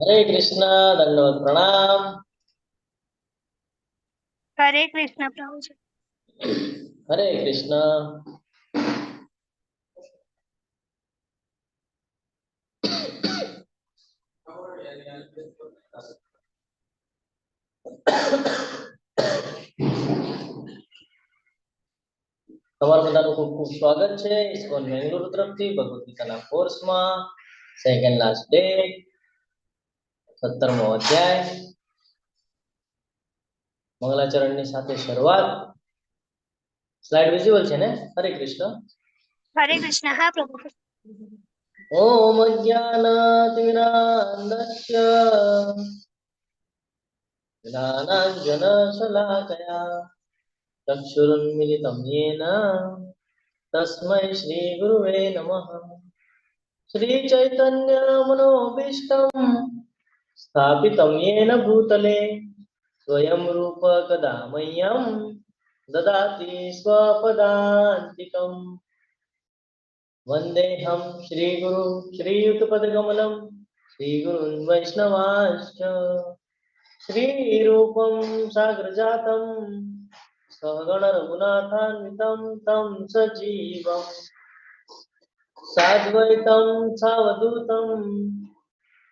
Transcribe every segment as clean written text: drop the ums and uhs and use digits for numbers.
हरे कृष्ण। दंडवत प्रणाम। हरे कृष्ण प्रभु जी। हरे कृष्ण। તમારું બધાનું ખૂબ ખૂબ સ્વાગત છે ઇસ્કોન બેંગ્લોર તરફથી ભગવદ ગીતાના કોર્સમાં સેકન્ડ લાસ્ટ ડે 17મો અધ્યાય મંગલાચરણની સાથે શરૂઆત। સ્લાઇડ વિઝિબલ છે ને? હરે કૃષ્ણ। हरे कृष्ण। हाँ प्रभु। ओम अज्ञानातिमिरान्धस्य ज्ञानाञ्जनशलाकया चक्षुरुन्मिलितं येन तस्मै श्रीगुरुवे नमः। श्रीचैतन्यमनोभीष्टं स्थापितं येन भूतले स्वयं रूप कदा मह्यं ददाति स्वपदान्तिकम्। वन्देऽहं श्रीगुरु श्रीयुतपदकमलं श्रीगुरुन् वैष्णवांश्च श्रीरूपं साग्रजातं सहगण रघुनाथान्वितं तं सजीवं साद्वैतं सावधूतं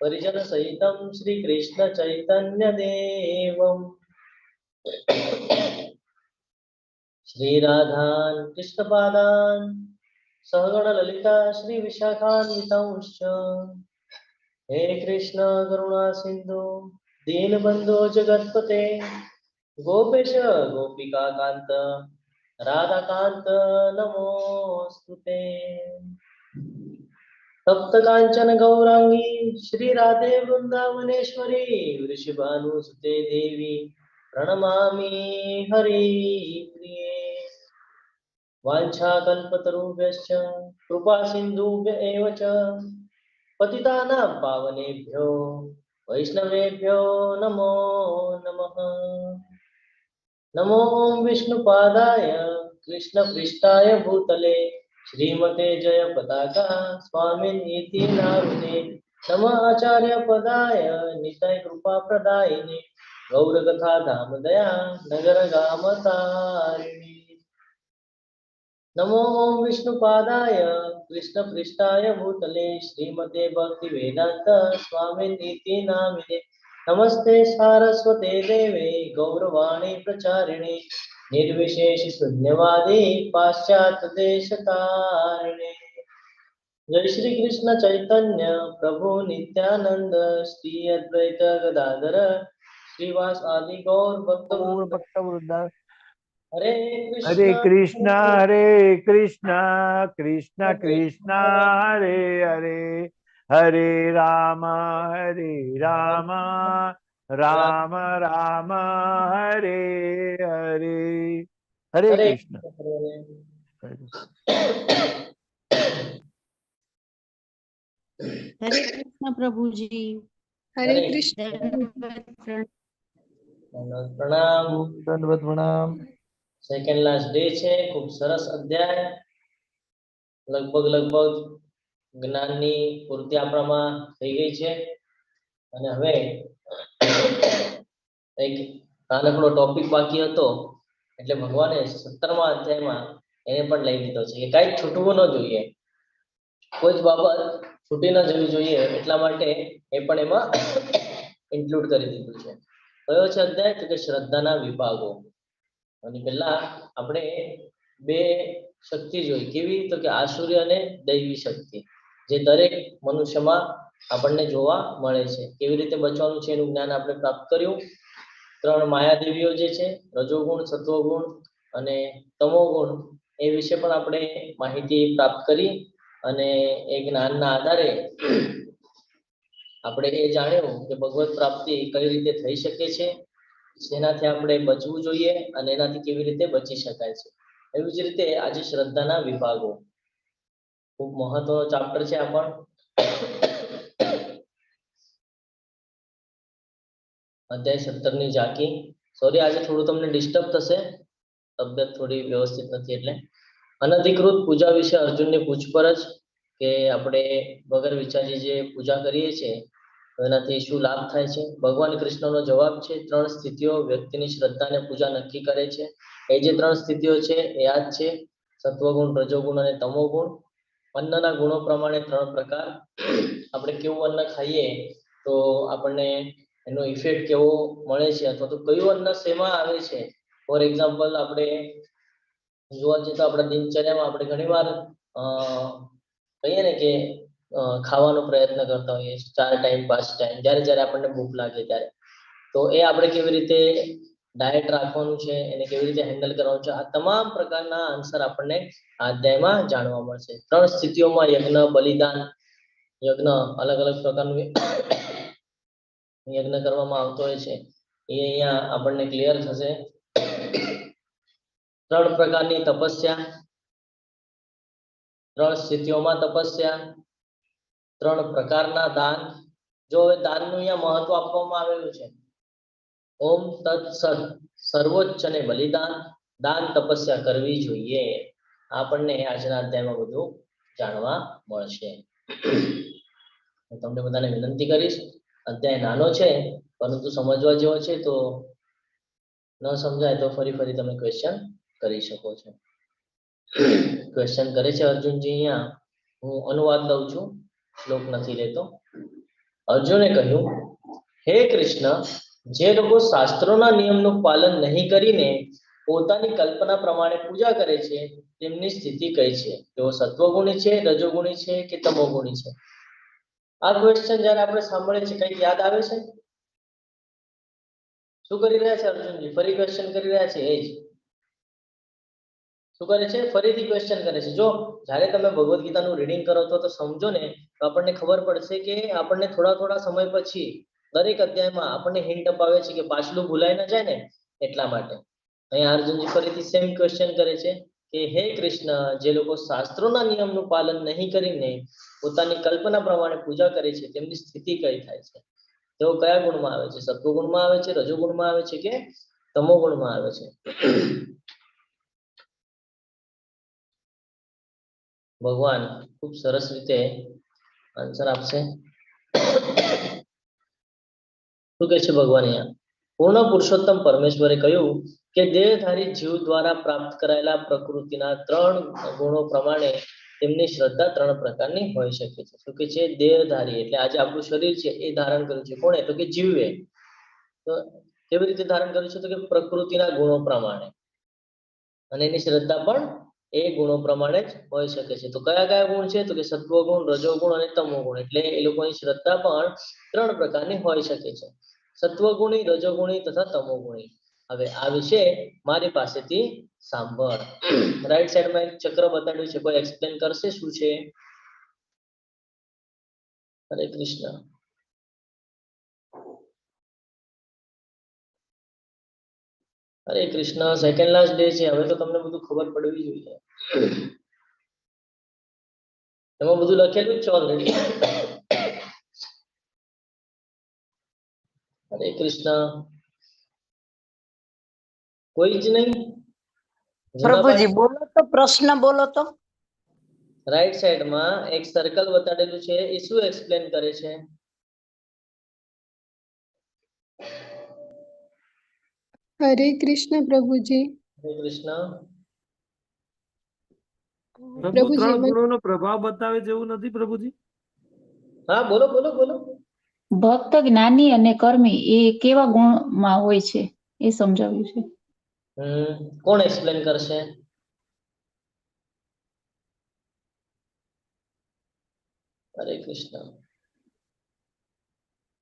परिजनसहितं श्रीकृष्ण चैतन्यदेवं श्रीराधान् कृष्णपादान् सहगण ललिता श्रीविशाखान्वितंश्च। हे कृष्ण करुणा सिंधु दीनबंधो जगत्पते गोपेश गोपिका कांत राधाकांत नमोस्तुते। तप्त कांचन गौरांगी श्री राधे वृंदावनेश्वरी वृषभानुसुते देवी प्रणमामि हरिप्रिये। वाञ्छाकल्पतरुभ्यश्च कृपा सिन्धुभ्य एव च पतितानां पावनेभ्यो वैष्णवेभ्यो नमो नमः। नमो विष्णुपादाय कृष्णपृष्ठाय भूतले श्रीमते जय पताका स्वामिनीति नारुते नमः आचार्यपदाय निताय कृपाप्रदायिने गौरकथा धामदया नगर गामतारिणे। नमो विष्णुपादाय कृष्णपृष्ठाय भूतले श्रीमते भक्तिवेदांत स्वामिनीति नामिने नमस्ते सारस्वते देवे गौरवाणी प्रचारिणे निर्विशेष शून्यवादी पाश्चात्य देशतारिणे। जय श्री कृष्ण चैतन्य प्रभु नित्यानंद श्री अद्वैत गदाधर श्रीवास आदि गौर भक्तवृंद। हरे हरे कृष्ण कृष्ण कृष्ण कृष्ण हरे हरे हरे राम राम राम हरे हरे। हरे कृष्ण। हरे कृष्ण प्रभु जी। हरे कृष्ण। प्रणाम। दंडवत प्रणाम। सेकंड लास्ट डे છે ખૂબ સરસ અધ્યાય। લગભગ જ્ઞાનની પૂર્તિ આપણામાં થઈ ગઈ છે અને હવે એક નાનકડો ટોપિક બાકી હતો એટલે ભગવાને 17મા અધ્યાયમાં એને પણ લઈ લીધો છે કે કાંઈ છૂટવું ન જોઈએ, કોઈ જ બાબત છૂટી ન જવી જોઈએ, એટલા માટે એ પણ એમાં ઇન્ક્લુડ કરી દીધું છે। કયો છે અધ્યાય? તો કે શ્રદ્ધાના વિભાગો। અને પહેલા આપણે બે શક્તિ જોઈ, કેવી? તો કે આસુરી અને દૈવી શક્તિ, જે દરેક મનુષ્યમાં આપણને જોવા મળે છે। કેવી રીતે બચવાનું છે એનું જ્ઞાન આપણે પ્રાપ્ત કર્યું। ત્રણ માયાદેવીઓ જે છે, રજોગુણ, સત્વગુણ અને તમોગુણ, એ વિશે પણ આપણે માહિતી પ્રાપ્ત કરી અને એ જ્ઞાનના આધારે આપણે એ જાણ્યું કે ભગવત પ્રાપ્તિ કઈ રીતે થઈ શકે છે, જેનાથી આપણે બચવું જોઈએ અને એનાથી કેવી રીતે બચી શકાય છે। એવી જ રીતે આજે શ્રદ્ધાના વિભાગો, ખૂબ મહત્વનો ચેપ્ટર છે આ પણ। અધ્યાય 17ની ઝાંકી। સોરી, આજે થોડું તમને ડિસ્ટર્બ થશે, તબિયત થોડી વ્યવસ્થિત નથી એટલે। અનધિકૃત પૂજા વિશે અર્જુનની પૂછપરછ, કે આપણે વગર વિચારી જે પૂજા કરીએ છીએ તો એનાથી શું લાભ થાય છે? ભગવાન કૃષ્ણનો જવાબ છે 3 સ્થિતિઓ વ્યક્તિની શ્રદ્ધા અને પૂજા નક્કી કરે છે. એ જે 3 સ્થિતિઓ છે એ આ જ છે: સત્વગુણ, રજોગુણ અને તમોગુણ. અન્નના ગુણો પ્રમાણે 3 પ્રકાર. આપણે કેવું અન્ન ખાઈએ તો આપણને એનો ઇફેક્ટ કેવો મળે છે, અથવા તો કયું અન્ન શેમાં આવે છે. ફોર એક્ઝામ્પલ, આપણે જોવા જઈએ તો આપણા દિનચર્યામાં આપણે ઘણીવાર કહીએ ને કે ખાવાનો પ્રયત્ન કરતા હોઈએ 4 ટાઈમ 5 ટાઈમ, જ્યારે જ્યારે આપણને ભૂખ લાગે ત્યારે. તો એ આપણે કેવી રીતે ડાયટ રાખવાનું છે, એને કેવી રીતે હેન્ડલ કરવાનું છે, આ તમામ પ્રકારના આન્સર આપણને આ અધ્યાયમાં જાણવા મળશે. 3 સ્થિતિઓમાં યજ્ઞ, બલિદાન, યજ્ઞ અલગ અલગ પ્રકારનું યજ્ઞ કરવામાં આવતો હોય છે, એ અહીંયા આપણને ક્લિયર થશે. 3 પ્રકારની તપસ્યા, 3 સ્થિતિઓમાં તપસ્યા, 3 પ્રકારના દાન. જો હવે દાનનું અહીંયા મહત્વ આપવામાં આવેલું છે: ઓમ તત્સત, સર્વોચ્ચ અને બલિદાન, દાન તપસ્યા કરવી જોઈએ. આપણને આજના અધ્યાયમાં બધું જાણવા મળશે. હું તમને બધાને વિનંતી કરીશ, અધ્યાય નાનો છે પરંતુ સમજવા જેવો છે, તો ન સમજાય તો ફરી તમે ક્વેશ્ચન કરી શકો છો. ક્વેશ્ચન કરે છે અર્જુનજી. અહીંયા હું અનુવાદ લઉં છું, શ્લોક નથી લેતો. અર્જુને કહ્યું, હે કૃષ્ણ, જે લોકો શાસ્ત્રોના નિયમનું પાલન નહીં કરીને પોતાની કલ્પના પ્રમાણે પૂજા કરે છે, તેમની સ્થિતિ કઈ છે? તેઓ સત્વગુણી છે, રજોગુણી છે કે તમોગુણી છે? આ ક્વેશ્ચન જ્યારે આપણે સાંભળીએ છીએ, કંઈક યાદ આવે છે? શું કરી રહ્યા છે અર્જુનજી? ફરી ક્વેશ્ચન કરી રહ્યા છે. એ જ શું કરે છે? ફરીથી ક્વેશ્ચન કરે છે. જો જ્યારે તમે ભગવદ્ ગીતાનું રીડિંગ કરો તો સમજો ને, તો આપણને ખબર પડશે કે આપણને થોડા સમય પછી દરેક અધ્યાયમાં આપણને હિન્ટ અપાવે છે કે પાછલું ભૂલાઈ ન જાય ને, એટલા માટે. અહીંયા અર્જુનજી ફરીથી સેમ ક્વેશ્ચન કરે છે કે હે કૃષ્ણ, જે લોકો શાસ્ત્રોના નિયમનું પાલન નહીં કરીને પોતાની કલ્પના પ્રમાણે પૂજા કરે છે, તેમની સ્થિતિ કઈ થાય છે? તેઓ કયા ગુણમાં આવે છે? સત્વગુણમાં આવે છે, રજોગુણમાં આવે છે કે તમોગુણમાં આવે છે? ભગવાન ખૂબ સરસ રીતે આન્સર આપશે. શું કહે છે ભગવાન અહીંયા? પૂર્ણ પુરુષોત્તમ પરમેશ્વરે કહ્યું કે દેહધારી જીવ દ્વારા પ્રાપ્ત કરાયેલા પ્રકૃતિના 3 ગુણો પ્રમાણે તેમની શ્રદ્ધા 3 પ્રકારની હોઈ શકે છે. શું કે છે? દેહધારી એટલે આજે આપણું શરીર છે એ ધારણ કર્યું છે. કોણે? તો કે જીવે. તો કેવી રીતે ધારણ કર્યું છે? તો કે પ્રકૃતિના ગુણો પ્રમાણે, અને એની શ્રદ્ધા પણ એ ગુણો પ્રમાણે જ હોઈ શકે છે. તો કયા કયા ગુણ છે? તો કે સત્વગુણ, રજોગુણ અને તમોગુણ. એટલે એ લોકોની શ્રદ્ધા પણ 3 પ્રકારની હોઈ શકે છે: સત્વગુણી, રજોગુણી તથા તમોગુણી. હવે આ વિશે મારી પાસેથી સાંભળ. રાઈટ સાઈડમાં એક ચક્ર બતાવ્યું છે, કોઈ એક્સપ્લેન કરશે શું છે? હરે કૃષ્ણ. હરે કૃષ્ણ. સેકન્ડ લાસ્ટ ડે છે, હવે તો તમને બધું ખબર પડવી જોઈએ. એમાં બધું લખેલું જ છે ઓલરેડી. હરે કૃષ્ણ. કોઈ જ નહીં? પ્રભુજી બોલો તો, પ્રશ્ન બોલો તો. રાઈટ સાઈડમાં એક સર્કલ બતાડેલું છે, એ શું એક્સપ્લેન કરે છે? હરે કૃષ્ણ પ્રભુજી. હરે કૃષ્ણ. પ્રભુ પ્રભુજી 3 ગુણોનો પ્રભાવ બતાવે છે એવું નથી પ્રભુજી? હા, બોલો બોલો બોલો. ભક્ત, જ્ઞાની અને કર્મી એ કેવા ગુણમાં હોય છે એ સમજાવ્યું છે. કોણ એક્સપ્લેન કરશે? હરે કૃષ્ણ.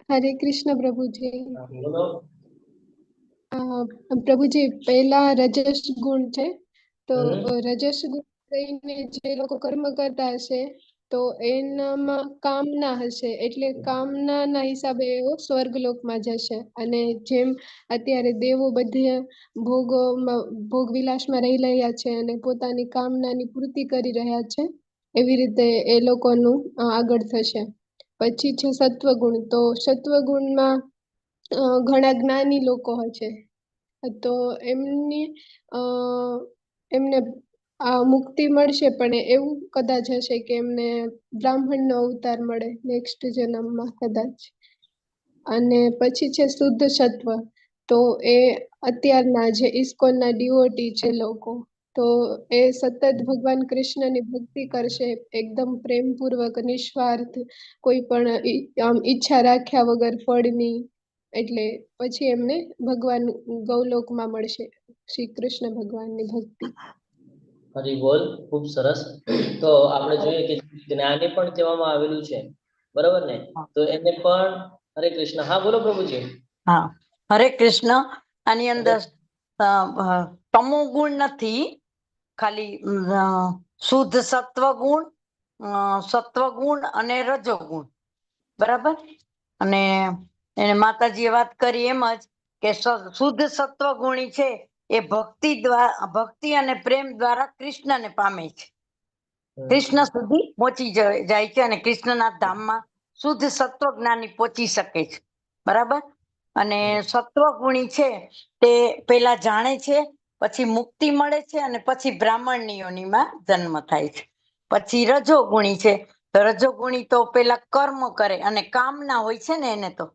હરે કૃષ્ણ પ્રભુજી. બોલો. પ્રભુજી, પહેલા રજસ ગુણ છે, તો હમ. રજસ ગુણ થઈને જે લોકો કર્મ કરતા હશે તો એનામાં કામના હશે, એટલે કામના હિસાબે એઓ સ્વર્ગલોકમાં જશે. અને જેમ અત્યારે દેવો બધે ભોગ વિલાસમાં રહી રહ્યા છે અને પોતાની કામનાની પૂર્તિ કરી રહ્યા છે, એવી રીતે એ લોકોનું આગળ થશે. પછી છે સત્વગુણ. તો સત્વગુણમાં ઘણા જ્ઞાની લોકો હોય છે, તો એમને આ મુક્તિ મળશે, પણ એવું કદાચ હશે કે એમને બ્રાહ્મણનો અવતાર મળે નેક્સ્ટ જન્મમાં કદાચ. અને પછી છે શુદ્ધ સત્વ, તો એ અત્યારના જે ઇસ્કોનના ડિવોટી છે લોકો, તો એ સતત ભગવાન કૃષ્ણની ભક્તિ કરશે એકદમ પ્રેમપૂર્વક, નિસ્વાર્થ, કોઈ પણ આમ ઈચ્છા રાખ્યા વગર ફળની. એટલે પછી એમને ભગવાન ગૌલોકમાં મળશે શ્રી કૃષ્ણ ભગવાનની ભક્તિ. હરી બોલ, ખૂબ સરસ. તો આપણે જોઈએ કે જ્ઞાની પણ કહેવામાં આવેલું છે, બરાબર ને? તો એને પણ હરે કૃષ્ણ. હા બોલો પ્રભુજી. હા, હરે કૃષ્ણ. આની અંદર તમો ગુણ નથી, ખાલી શુદ્ધ સત્વ ગુણ, સત્વ ગુણ અને રજો ગુણ, બરાબર. અને એને માતાજીએ વાત કરી એમ જ કે શુદ્ધ સત્વ ગુણી છે એ ભક્તિ અને પ્રેમ દ્વારા કૃષ્ણને પામે છે, કૃષ્ણ સુધી પહોંચી જાય છે અને કૃષ્ણના ધામમાં શુદ્ધ સત્વ જ્ઞાની પહોંચી શકે છે, બરાબર. અને સત્વ ગુણી છે તે પેલા જાણે છે, પછી મુક્તિ મળે છે અને પછી બ્રાહ્મણની યોનિમાં જન્મ થાય છે. પછી રજોગુણી છે, તો રજોગુણી તો પેલા કર્મ કરે અને કામના હોય છે ને, એને તો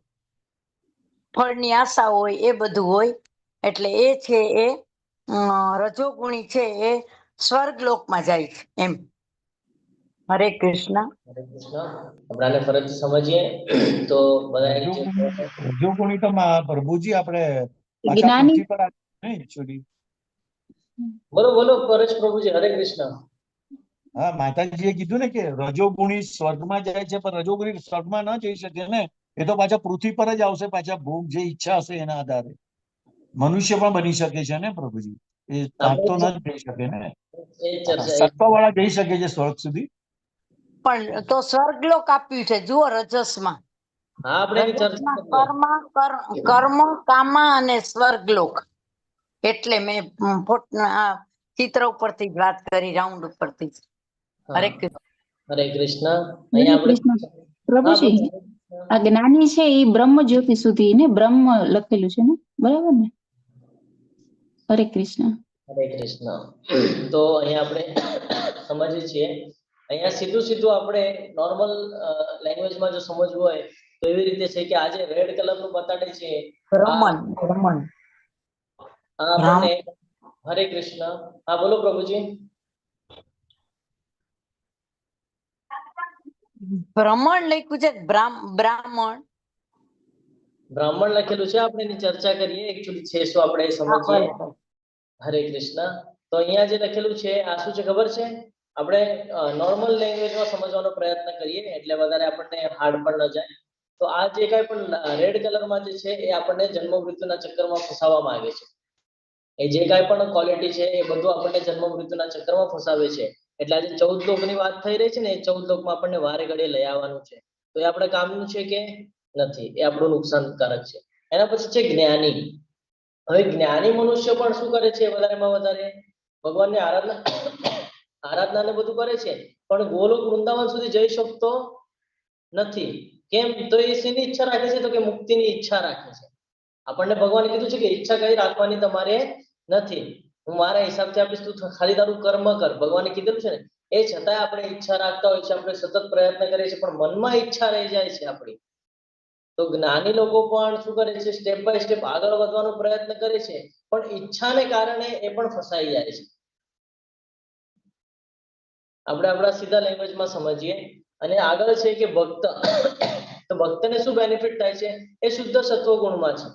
ફળની આશા હોય, એ બધું હોય. એટલે એ છે એ રજોગુણી છે એ સ્વર્ગલોકમાં જાય છે એમ. હરે કૃષ્ણ. હરે કૃષ્ણ. આપણાને ફરજ સમજીએ તો બધા રજોગુણી તો પ્રભુજી આપણે પાછા જ્ઞાની પૃથ્વી પર નહીં એકચ્યુઅલી. બોલો બોલો પરેશ પ્રભુજી. હરે કૃષ્ણ. હા, માતાજીએ કીધું ને કે રજોગુણી સ્વર્ગમાં જાય છે, પણ રજોગુણી સ્વર્ગમાં ન જઈ શકે ને, એ તો પાછા પૃથ્વી પર જ આવશે, પાછા ભોગ જે ઈચ્છા હશે એના આધારે. મનુષ્ય પણ બની શકે છે ને પ્રભુજી, એ આમ તો ન જ જઈ શકે ને. એ ચર્ચા સત્વ વાળા જઈ શકે છે સ્વર્ગ સુધી. પણ તો સ્વર્ગલોક આપ્યું છે, જુઓ રજસમાં. હા, આપણે એની ચર્ચા રજસમાં કરીએ. કર્મ, કામા અને સ્વર્ગલોક. એટલે મેં ચિત્ર ઉપરથી જ વાત કરી, રાઉન્ડ ઉપરથી જ. હરે કૃષ્ણ. હરે કૃષ્ણ. હરે અહીંયા આપણે કૃષ્ણ. હા પ્રભુજી, બોલો. આ જ્ઞાની છે એ બ્રહ્મ જ્યોતિ સુધી ને બ્રહ્મ લખેલું છે ને, બરાબર ને? હરે કૃષ્ણ. હરે કૃષ્ણ. તો અહીંયા આપણે સમજીએ છીએ, અહીંયા સીધું સીધું આપણે નોર્મલ લેંગ્વેજમાં જો સમજવું હોય તો એવી રીતે છે કે આજે રેડ કલરનું બતાડે છે બ્રહ્મણ. આપણને હરે કૃષ્ણ. હા બોલો પ્રભુજી. બ્રાહ્મણ લખ્યું છે, બ્રાહ્મણ. બ્રાહ્મણ લખેલું છે, આપણે એની ચર્ચા કરીએ એકચ્યુઅલી છે શું આપણે સમજીએ. હરે કૃષ્ણ. તો અહીંયા જે લખેલું છે આ શું છે ખબર છે? આપણે નોર્મલ લેંગ્વેજમાં સમજવાનો પ્રયત્ન કરીએ એટલે વધારે આપણને હાર્ડ પણ ન જાય. તો આ જે કાંઈ પણ રેડ કલરમાં જે છે એ આપણને જન્મ મૃત્યુના ચક્કરમાં ફસાવવા માંગે છે. એ જે કાંઈ પણ ક્વોલિટી છે એ બધું આપણને જન્મ મૃત્યુના ચક્કરમાં ફસાવે છે. એટલે આજે 14 લોકની વાત થઈ રહી છે ને, એ 14 લોકમાં આપણને વારે ઘડીએ લઈ આવવાનું છે. તો એ આપણે કામનું છે કે નથી, એ આપણું નુકસાનકારક છે. એના પછી છે જ્ઞાની. હવે જ્ઞાની મનુષ્ય પણ શું કરે છે? વધારેમાં વધારે ભગવાનની આરાધના ને બધું કરે છે, પણ ગોલોક વૃંદાવન સુધી જઈ શકતો નથી. કેમ? તો એ શેની ઈચ્છા રાખે છે? તો કે મુક્તિની ઈચ્છા રાખે છે. આપણને ભગવાને કીધું છે કે ઈચ્છા કઈ રાખવાની તમારે નથી, હું મારા હિસાબથી આપીશ, તું ખાલી તારું કર્મ કર. ભગવાને કીધેલું છે ને, એ છતાંય આપણે ઈચ્છા રાખતા હોય છે, આપણે સતત પ્રયત્ન કરીએ છીએ, પણ મનમાં ઈચ્છા રહી જાય છે આપણી. તો જ્ઞાની લોકો પણ શું કરે છે? સ્ટેપ બાય સ્ટેપ આગળ વધવાનો પ્રયત્ન કરે છે, પણ ઈચ્છાને કારણે એ પણ ફસાઈ જાય છે. આપણે આપણા સીધા લેંગ્વેજમાં સમજીએ અને આગળ છે કે ભક્ત. તો ભક્તને શું બેનિફિટ થાય છે? એ શુદ્ધ સત્વ ગુણમાં છે,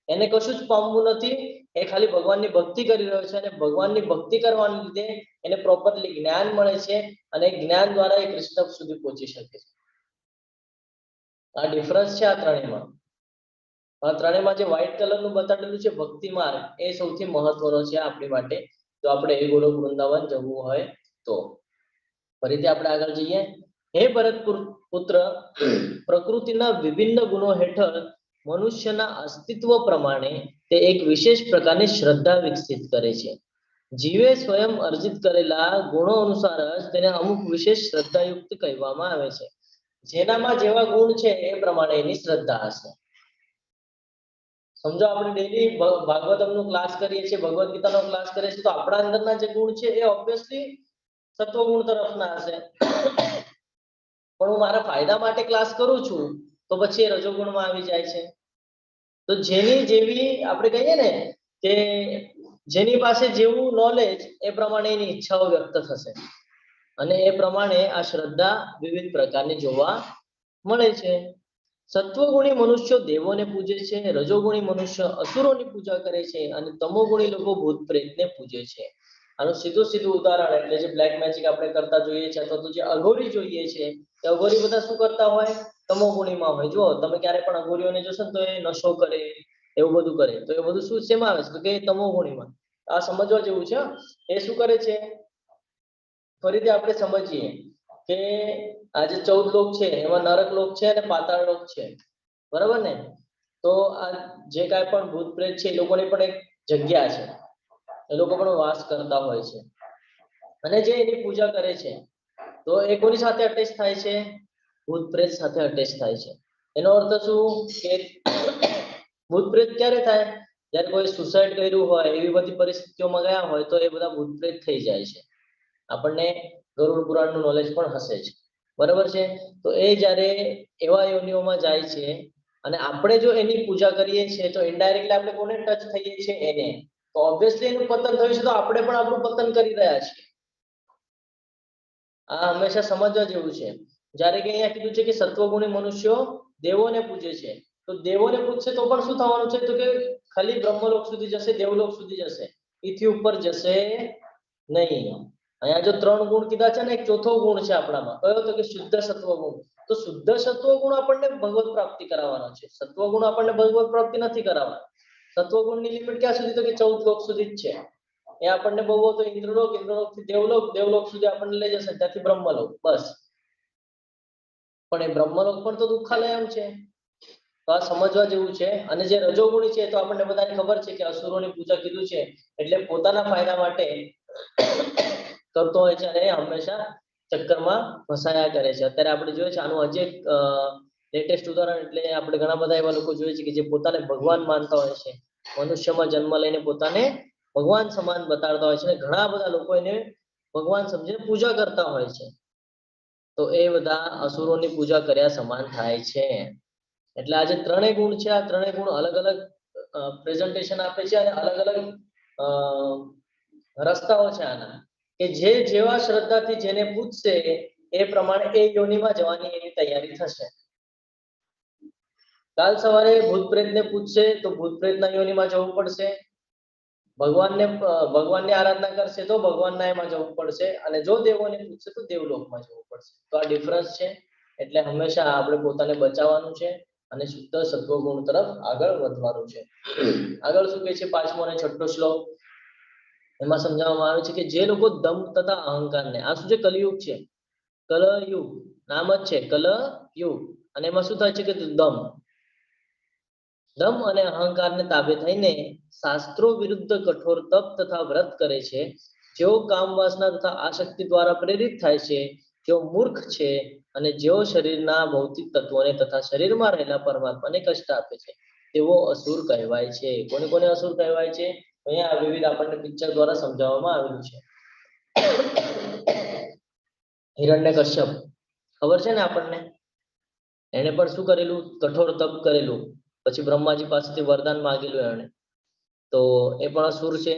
એને કશું જ પામવું નથી. એ ખાલી ભગવાનની ભક્તિ કરી રહ્યો છે અને ભગવાનની ભક્તિ કરવાને લીધે એને પ્રોપરલી જ્ઞાન મળે છે અને જ્ઞાન દ્વારા એ કૃષ્ણ સુધી પહોંચી શકે છે. આ ડિફરન્સ છે આ ત્રણેયમાં. આ ત્રણેયમાં જે વ્હાઇટ કલરનું બતાડેલું છે ભક્તિ માર્ગ, એ સૌથી મહત્વનો છે આપણી માટે, જો આપણે એ ગોલોક વૃંદાવન જવું હોય તો. ફરીથી આપણે આગળ જઈએ. હે ભરત પુત્ર, પ્રકૃતિના વિભિન્ન ગુણો હેઠળ મનુષ્યના અસ્તિત્વ પ્રમાણે તે એક વિશેષ પ્રકારની શ્રદ્ધા વિકસિત કરે છે. જીવે સ્વયં અર્જિત કરેલા ગુણો અનુસાર જ તેને અમુક વિશેષ શ્રદ્ધાયુક્ત કહેવામાં આવે છે. જેનામાં જેવા ગુણ છે એ પ્રમાણે એની શ્રદ્ધા હશે. સમજો આપણે ડેલી ભાગવતમનો ક્લાસ કરીએ છીએ, ભગવદ ગીતાનો ક્લાસ કરીએ છીએ, તો આપણા અંદરના જે ગુણ છે એ ઓબ્વિયસલી સત્વગુણ તરફના હશે. પણ હું મારા ફાયદા માટે ક્લાસ કરું છું તો પછી એ રજોગુણમાં આવી જાય છે. તો જેની જેવી આપણે કહીએ ને કે જેની પાસે જેવું નોલેજ એ પ્રમાણે એની ઈચ્છાઓ વ્યક્ત થશે અને એ પ્રમાણે આ શ્રદ્ધા વિવિધ પ્રકારની જોવા મળે છે. સત્વગુણી મનુષ્યો દેવોને પૂજે છે, રજોગુણી મનુષ્ય અસુરોની પૂજા કરે છે અને તમોગુણી લોકો ભૂત પ્રેતને પૂજે છે. આનું સીધું ઉદાહરણ એટલે જે બ્લેક મેજિક આપણે કરતા જોઈએ છે અથવા તો જે અઘોરી જોઈએ છે એ અઘોરી બધા શું કરતા હોય? તમોગુણીમાં હોય. જો તમે ક્યારે પણ અઘોરીઓને જોશો ને તો એ નશો કરે, એવું બધું કરે, તો એ બધું શું શેમાં આવે છે? તો કે તમોગુણીમાં. આ સમજવા જેવું છે. એ શું કરે છે? ફરીથી આપણે સમજીએ કે આ જે 14 લોક છે એમાં નરક લોક છે અને પાતાળ લોક છે, બરાબર ને? તો આ જે કાંઈ પણ ભૂત પ્રેત છે એ લોકોની પણ એક જગ્યા છે, એ લોકો પણ વાસ કરતા હોય છે અને જે એની પૂજા કરે છે તો એ કોની સાથે અટેચ થાય છે? ભૂત પ્રેત સાથે અટેચ થાય છે. એનો અર્થ શું કે ભૂત પ્રેત ક્યારે થાય? જ્યારે કોઈ સુસાઇડ કર્યું હોય, એવી બધી પરિસ્થિતિઓમાં ગયા હોય તો એ બધા ભૂત પ્રેત થઈ જાય છે. આપણને ગરુડ પુરાણનું નોલેજ પણ હશે જ, બરાબર છે? તો એ જ્યારે એવા યોનિઓમાં જાય છે અને આપણે જો એની પૂજા કરીએ છીએ તો ઇનડાયરેક્ટલી આપણે કોને ટચ થઈએ છીએ? એને. તો ઓબ્વિયસલી એનું પતન થયું છે તો આપણે પણ આપણું પતન કરી રહ્યા છીએ. આ હંમેશા સમજવા જેવું છે. જ્યારે કે અહીંયા કીધું છે કે સત્વગુણી મનુષ્યો દેવોને પૂજે છે, તો દેવોને પૂજશે તો પણ શું થવાનું છે? તો કે ખાલી બ્રહ્મલોક સુધી જશે, દેવલોક સુધી જશે, એથી ઉપર જશે નહીં. અહીંયા જો 3 ગુણ કીધા છે ને, એક ચોથો ગુણ છે આપણામાં, કયો? તો કે શુદ્ધ સત્વગુણ. તો શુદ્ધ સત્વગુણ આપણને ભગવત પ્રાપ્તિ કરાવવાનો છે. સત્વગુણ આપણને ભગવત પ્રાપ્તિ નથી કરાવવાનો. સત્વગુણની લિમિટ ક્યાં સુધી? તો કે 14 લોક સુધી જ છે. એ આપણને બહુ તો ઇન્દ્રલોક, ઇન્દ્રલોકથી દેવલોક, દેવલોક સુધી આપણને લઈ જશે, ત્યાંથી બ્રહ્મલોક, બસ. પણ એ બ્રહ્મલોક પણ તો દુઃખાલય એમ છે. તો આ સમજવા જેવું છે. અને જે રજોગુણી છે તો આપણને બધાને ખબર છે કે અસુરોની પૂજા કીધું છે એટલે પોતાના ફાયદા માટે કરતો હોય છે અને એ હંમેશા ચક્કરમાં ફસાયા કરે છે. અત્યારે આપણે જોઈએ છે આનું હજી એક લેટેસ્ટ ઉદાહરણ, એટલે આપણે ઘણા બધા એવા લોકો જોઈએ છે કે જે પોતાને ભગવાન માનતા હોય છે, મનુષ્યમાં જન્મ લઈને પોતાને ભગવાન સમાન બતાડતા હોય છે અને ઘણા બધા લોકો એને ભગવાન સમજીને પૂજા કરતા હોય છે. તો એ બધા અસુરોની પૂજા કર્યા સમાન થાય છે. એટલે આ જે 3 ગુણ છે, આ 3 ગુણ અલગ અલગ પ્રેઝન્ટેશન આપે છે અને અલગ અલગ રસ્તાઓ છે આના, કે જે જેવા શ્રદ્ધાથી જેને પૂજશે એ પ્રમાણે એ યોનિમાં જવાની એની તૈયારી થશે. કાલ સવારે ભૂત પ્રેતને પૂજશે તો ભૂત પ્રેતના યોનિમાં જવું પડશે. ભગવાનની આરાધના કરશે તો ભગવાનના એમાં જવું પડશે અને જો દેવોને પૂજશે તો દેવલોકમાં જવું પડશે. તો આ ડિફરન્સ છે. એટલે હંમેશા આપણે પોતાને બચાવવાનું છે અને શુદ્ધ સત્વગુણ તરફ આગળ વધવાનું છે. આગળ શું કહે છે? 5મો અને 6ઠ્ઠો શ્લોક, એમાં સમજાવવામાં આવે છે કે જે લોકો દમ તથા અહંકારને, આ શું છે? કલયુગ છે. કલયુગ નામ જ છે, કલયુગ. અને એમાં શું થાય છે કે દમ અને અહંકારને તાબે થઈને શાસ્ત્રો વિરુદ્ધ કઠોર તપ તથા વ્રત કરે છે, જેઓ કામ વાસના તથા આસક્તિ દ્વારા પ્રેરિત થાય છે, જેઓ મૂર્ખ છે અને જેઓ શરીરના ભૌતિક તત્વોને તથા શરીરમાં રહેલા પરમાત્માને કષ્ટ આપે છે, તેઓ અસુર કહેવાય છે. કોને કોને અસુર કહેવાય છે? અહીંયા વિવિધ આપણને પિક્ચર દ્વારા સમજાવવામાં આવેલું છે. હિરણ્યકશ્યપ ખબર છે ને આપણને? એને પણ શું કરેલું? કઠોર તપ કરેલું. પછી બ્રહ્માજી પાસેથી વરદાન માંગેલું એણે, તો એ પણ અસુર છે.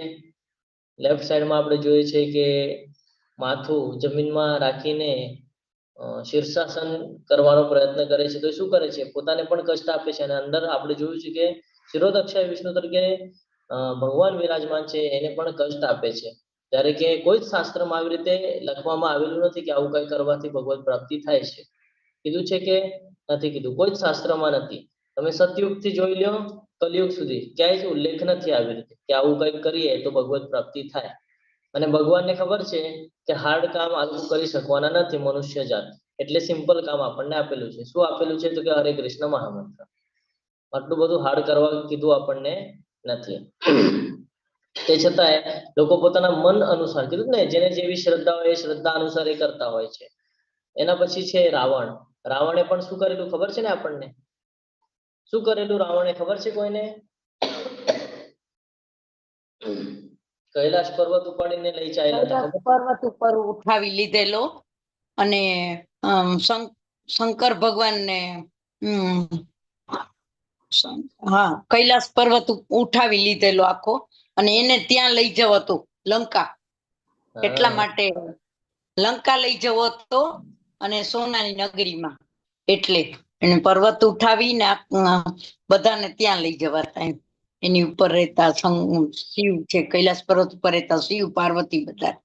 લેફ્ટ સાઈડમાં આપણે જોઈએ છે કે માથું જમીનમાં રાખીને શીર્ષાસન કરવાનો પ્રયત્ન કરે છે. તો શું કરે છે? પોતાને પણ કષ્ટ આપે છે અને અંદર આપણે જોયું છે કે શિરોદક્ષાય વિષ્ણુ તરીકે ભગવાન વિરાજમાન છે, એને પણ કષ્ટ આપે છે. જ્યારે કે કોઈ જ શાસ્ત્રમાં આવી રીતે લખવામાં આવેલું નથી કે આવું કઈ કરવાથી ભગવત પ્રાપ્તિ થાય છે. કીધું છે કે નથી કીધું? કોઈ જ શાસ્ત્રમાં નથી. તમે સતયુગથી જોઈ લો કલયુગ સુધી, ક્યાંય જ ઉલ્લેખ નથી આવી રીતે કે આવું કંઈક કરીએ તો ભગવત પ્રાપ્તિ થાય. અને ભગવાનને ખબર છે કે હાર્ડ કામ આવું કરી શકવાના નથી મનુષ્ય જાત, એટલે સિમ્પલ કામ આપણને આપેલું છે. શું આપેલું છે? તો કે હરે કૃષ્ણ મહામંત્ર. આટલું બધું હાર્ડ કરવા કીધું આપણને નથી. તે છતાંય લોકો પોતાના મન અનુસાર, કીધું ને જેને જેવી શ્રદ્ધા હોય એ શ્રદ્ધા અનુસાર એ કરતા હોય છે. એના પછી છે રાવણ. રાવણે પણ શું કરેલું ખબર છે ને આપણને? શું કરેલું રાવણે ખબર છે કોઈને? કૈલાશ પર્વત ઉપાડીને લઈ ચાલ્યા. પર્વત ઉપર ઉઠાવી લીધેલો અને શંકર ભગવાનને હા, કૈલાસ પર્વત ઉઠાવી લીધેલો આખો અને એને ત્યાં લઈ જવો હતો લંકા, એટલા હા, માટે લંકા લઈ જવો હતો અને સોનાની નગરીમાં, એટલે એને પર્વત ઉઠાવીને બધાને ત્યાં લઈ જવાતા એમ. એની ઉપર રહેતા શિવ છે, કૈલાસ પર્વત ઉપર રહેતા શિવ પાર્વતી બધા,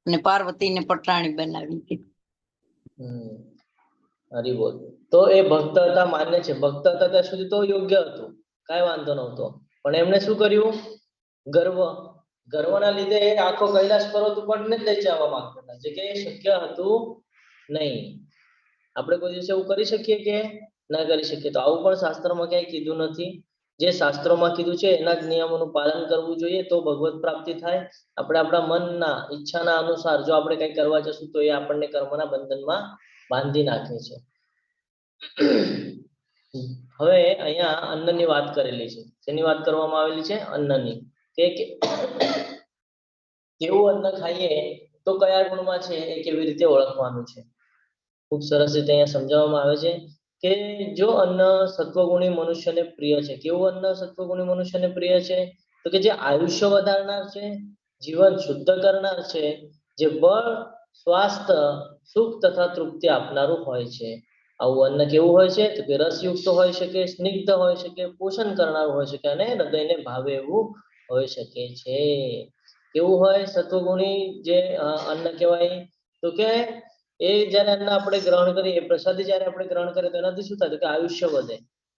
અને પાર્વતીને પટરાણી બનાવી હતી. હરી બોલ. તો એ ભક્ત હતા, માન્ય છે, ભક્ત હતા ત્યાં સુધી તો યોગ્ય હતું, કાંઈ વાંધો નહોતો. પણ એમણે શું કર્યું? ગર્વના લીધે એ આખો કૈલાસ પર્વત ઉપર ને જ લઈ જવા માંગતા હતા, જે કે એ શક્ય હતું નહીં. આપણે કોઈ દિવસે એવું કરી શકીએ કે ના કરી શકીએ? તો આવું પણ શાસ્ત્રમાં ક્યાંય કીધું નથી. જે શાસ્ત્રોમાં કીધું છે એના જ નિયમોનું પાલન કરવું જોઈએ, તો ભગવત પ્રાપ્તિ થાય. આપણે આપણા મનના ઈચ્છાના અનુસાર જો આપણે કંઈ કરવા જશું તો એ આપણને કર્મના બંધનમાં બાંધી નાખે છે. હવે અહીંયા અન્નની વાત કરેલી છે. શેની વાત કરવામાં આવેલી છે? અન્નની. કે કેવું અન્ન ખાઈએ તો કયા ગુણમાં છે એ કેવી રીતે ઓળખવાનું છે? ખૂબ સરસ રીતે અહીંયા સમજાવવામાં આવે છે કે જો અન્ન સત્વગુણી મનુષ્યને પ્રિય છે. કેવું અન્ન સત્વગુણી મનુષ્યને પ્રિય છે? તો કે જે આયુષ્ય વધારનાર છે, જીવન શુદ્ધ કરનાર છે, જે બળ, સ્વાસ્થ્ય, સુખ તથા તૃપ્તિ આપનારું હોય છે. આવું અન્ન કેવું હોય છે? તો કે રસયુક્ત હોય શકે, સ્નિગ્ધ હોય શકે, પોષણ કરનારું હોય શકે અને હૃદયને ભાવે એવું હોઈ શકે છે. કેવું હોય સત્વગુણી જે અન્ન કહેવાય? તો કે એ જ્યારે અન્ન આપણે ગ્રહણ કરીએ, પ્રસાદી જ્યારે આપણે ગ્રહણ કરીએ તો એનાથી શું થાય? તો કે આયુષ્ય વધે,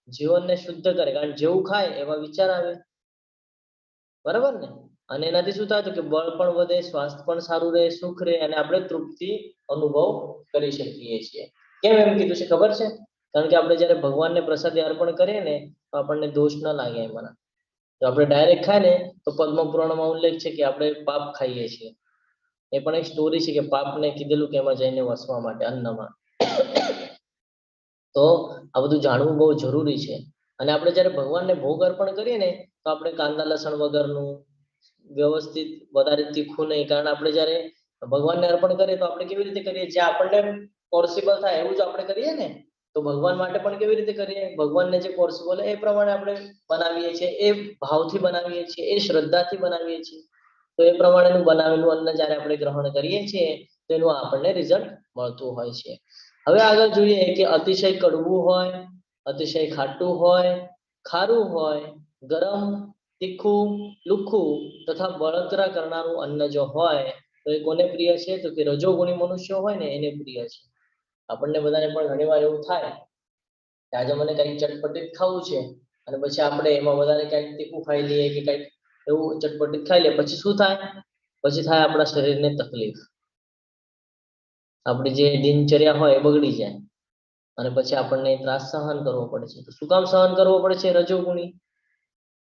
જીવનને શુદ્ધ કરે, કારણ જેવું ખાય એવા વિચાર આવે, બરાબર ને? અને એનાથી શું થાય? તો કે બળ પણ વધે, સ્વાસ્થ્ય પણ સારું રહે, સુખ રહે અને આપણે તૃપ્તિ અનુભવ કરી શકીએ છીએ. કેમ એમ કીધું છે ખબર છે? કારણ કે આપણે જ્યારે ભગવાનને પ્રસાદી અર્પણ કરીએ ને તો આપણને દોષ ન લાગે એમાં. જો આપણે ડાયરેક્ટ ખાય ને તો પદ્મ પુરાણમાં ઉલ્લેખ છે કે આપણે પાપ ખાઈએ છીએ. એ પણ એક સ્ટોરી છે કે પાપને કીધેલું કે એમાં જઈને વસવા માટે અન્નમાં. તો આ બધું જાણવું બહુ જરૂરી છે. અને આપણે જ્યારે ભગવાનને ભોગ અર્પણ કરીએ ને તો આપણે કાંદા લસણ વગરનું, વ્યવસ્થિત, વધારે તીખું નહીં. કારણ આપણે જ્યારે ભગવાનને અર્પણ કરીએ તો આપણે કેવી રીતે કરીએ? જે આપણને પોસિબલ થાય એવું જ આપણે કરીએ ને. તો ભગવાન માટે પણ કેવી રીતે કરીએ? ભગવાનને જે પોસિબલ એ પ્રમાણે આપણે બનાવીએ છીએ, એ ભાવથી બનાવીએ છીએ, એ શ્રદ્ધાથી બનાવીએ છીએ. તો એ પ્રમાણેનું બનાવેલું અન્ન જ્યારે આપણે ગ્રહણ કરીએ છીએ તો એનું આપણને રિઝલ્ટ મળતું હોય છે. હવે આગળ જોઈએ કે અતિશય કડવું હોય, અતિશય ખાટું હોય, ખારું હોય, ગરમ, તીખું, લુખ્ખું તથા બળતરા કરનારું અન્ન જો હોય તો એ કોને પ્રિય છે? તો કે રજોગુણી મનુષ્યો હોય ને એને પ્રિય છે. આપણને બધાને પણ ઘણીવાર એવું થાય કે આજે મને કંઈક ચટપટીત ખાવું છે અને પછી આપણે એમાં વધારે કંઈક તીખું ખાઈ લઈએ કે કંઈક એવું ચટપટીત ખાઈ લઈએ, પછી શું થાય? પછી થાય આપણા શરીરને તકલીફ, આપણી જે દિનચર્યા હોય એ બગડી જાય અને પછી આપણને ત્રાસ સહન કરવો પડે છે. તો શું કામ સહન કરવો પડે છે? રજોગુણી.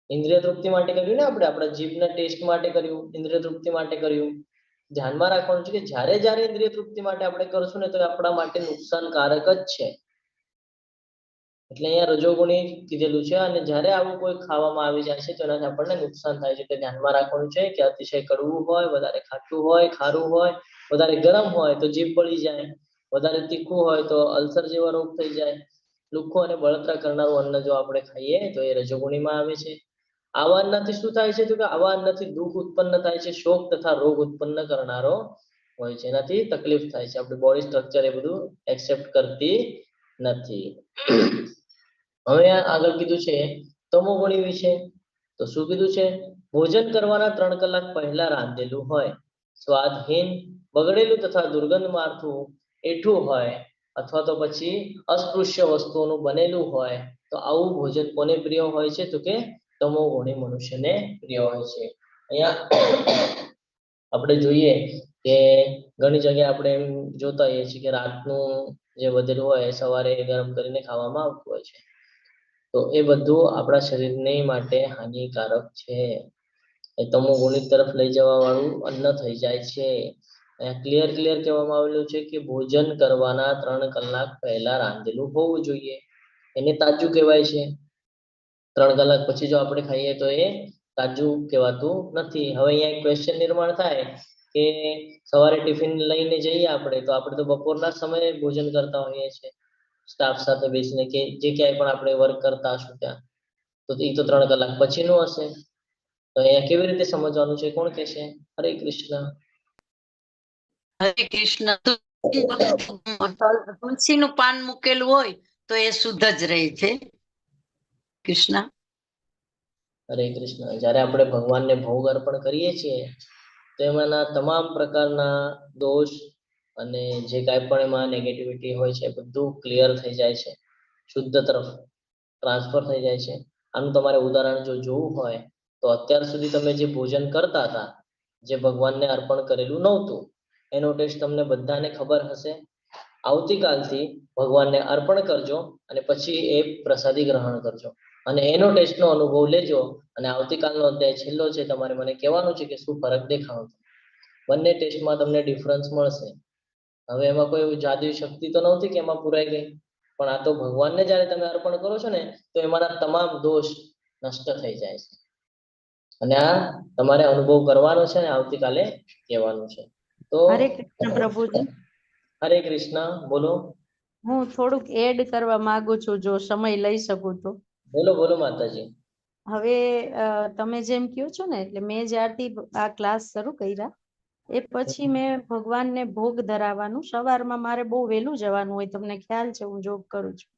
ઇન્દ્રિય તૃપ્તિ માટે કર્યું ને આપણે, આપણા જીભના ટેસ્ટ માટે કર્યું, ઇન્દ્રિય તૃપ્તિ માટે કર્યું. ધ્યાનમાં રાખવાનું છે કે જ્યારે જ્યારે ઇન્દ્રિય તૃપ્તિ માટે આપણે કરશું ને તો આપણા માટે નુકસાનકારક જ છે. એટલે અહીંયા રજોગુણી કીધેલું છે. અને જ્યારે આવું કોઈ ખાવામાં આવી જાય છે તો એનાથી આપણને નુકસાન થાય છે. એટલે ધ્યાનમાં રાખવાનું છે કે અતિશય કડવું હોય, વધારે ખાટું હોય, ખારું હોય, વધારે ગરમ હોય તો જીભ બળી જાય, વધારે તીખું હોય તો અલ્સર જેવા રોગ થઈ જાય, લુખ્ખું અને બળતરા કરનારું અન્ન જો આપણે ખાઈએ તો એ રજોગુણીમાં આવે છે. આવા અન્નથી શું થાય છે? તો કે આવા અન્નથી દુઃખ ઉત્પન્ન થાય છે, શોક તથા રોગ ઉત્પન્ન કરનારો હોય છે. એનાથી તકલીફ થાય છે, આપણી બોડી સ્ટ્રક્ચર એ બધું એક્સેપ્ટ કરતી નથી. હવે આગળ કીધું છે તમોગુણી વિશે. તો શું કીધું છે? ભોજન કરવાના 3 કલાક પહેલા રાંધેલું હોય, સ્વાદહીન, બગડેલું તથા દુર્ગંધ મારતું એઠું હોય અથવા તો પછી અસ્પૃશ્ય વસ્તુઓનું બનેલું હોય તો આવું ભોજન કોને પ્રિય હોય છે? તો કે તમોગુણી મનુષ્યને પ્રિય હોય છે. અહીંયા આપણે જોઈએ કે ઘણી જગ્યાએ આપણે એમ જોતા હોઈએ છીએ કે રાતનું જે વધેલું હોય એ સવારે ગરમ કરીને ખાવામાં આવતું હોય છે. તો એ બધું આપણા શરીરને માટે હાનિકારક છે. એ તમોગુણી તરફ લઈ જવા વાળું અન્ન થઈ જાય છે. ક્લિયર કહેવામાં આવેલું છે કે ભોજન કરવાના 3 કલાક પહેલા રાંધેલું હોવું જોઈએ. એને તાજું કહેવાય છે. 3 કલાક પછી જો આપણે ખાઈએ તો એ તાજું કહેવાતું નથી. હવે અહીંયા એક ક્વેશ્ચન નિર્માણ થાય કે સવારે ટિફિન લઈને જઈએ આપણે તો બપોરના સમયે ભોજન કરતા હોઈએ છીએ. સ્ટાફ સાથે બેસીને કે જે ક્યાંય પણ આપણે વર્ક કરતા હશું ત્યાં, તો એ તો 3 કલાક પછીનું હશે. તો અહીંયા કેવી રીતે સમજવાનું છે, કોણ કહેશે? હરે કૃષ્ણ. હરે કૃષ્ણ. તુલસીનું પાન મૂકેલું હોય તો એ શુદ્ધ જ રહે છે. કૃષ્ણ. હરે કૃષ્ણ. જ્યારે આપણે ભગવાનને ભોગ અર્પણ કરીએ છીએ તો એમાંના તમામ પ્રકારના દોષ અને જે કાંઈ પણ એમાં નેગેટિવિટી હોય છે બધું ક્લિયર થઈ જાય છે, શુદ્ધ તરફ ટ્રાન્સફર થઈ જાય છે. આનું તમારે ઉદાહરણ જો જોવું હોય તો અત્યાર સુધી તમે જે ભોજન કરતા હતા, જે ભગવાનને અર્પણ કરેલું નહોતું, એનો ટેસ્ટ તમને બધાને ખબર હશે. આવતીકાલથી ભગવાનને અર્પણ કરજો અને પછી એ પ્રસાદી ગ્રહણ કરજો અને એનો ટેસ્ટનો અનુભવ લેજો. અને આવતીકાલનો અધ્યાય છેલ્લો છે, તમારે મને કહેવાનું છે કે શું ફરક દેખાવો. બંને ટેસ્ટમાં તમને ડિફરન્સ મળશે. હવે એમાં કોઈ જાદુઈ શક્તિ તો નહોતી કે એમાં પુરાઈ ગઈ, પણ આ તો ભગવાનને જ્યારે તમે અર્પણ કરો છો ને તો એમાંના તમામ દોષ નષ્ટ થઈ જાય છે. અને આ તમારે અનુભવ કરવાનો છે ને આવતીકાલે કહેવાનું છે. તો હરે કૃષ્ણ પ્રભુજી, હરે કૃષ્ણ. બોલો હું થોડુંક એડ કરવા માંગુ છું, જો સમય લઈ શકું તો. બોલો બોલો માતાજી. હવે તમે જેમ કહો છો ને, એટલે મેં જ્યારથી આ ક્લાસ શરૂ કર્યા એ પછી મેં ભગવાનને ભોગ ધરાવવાનું, સવારમાં મારે બહુ વહેલું જવાનું હોય, તમને ખ્યાલ છે હું જોબ કરું છું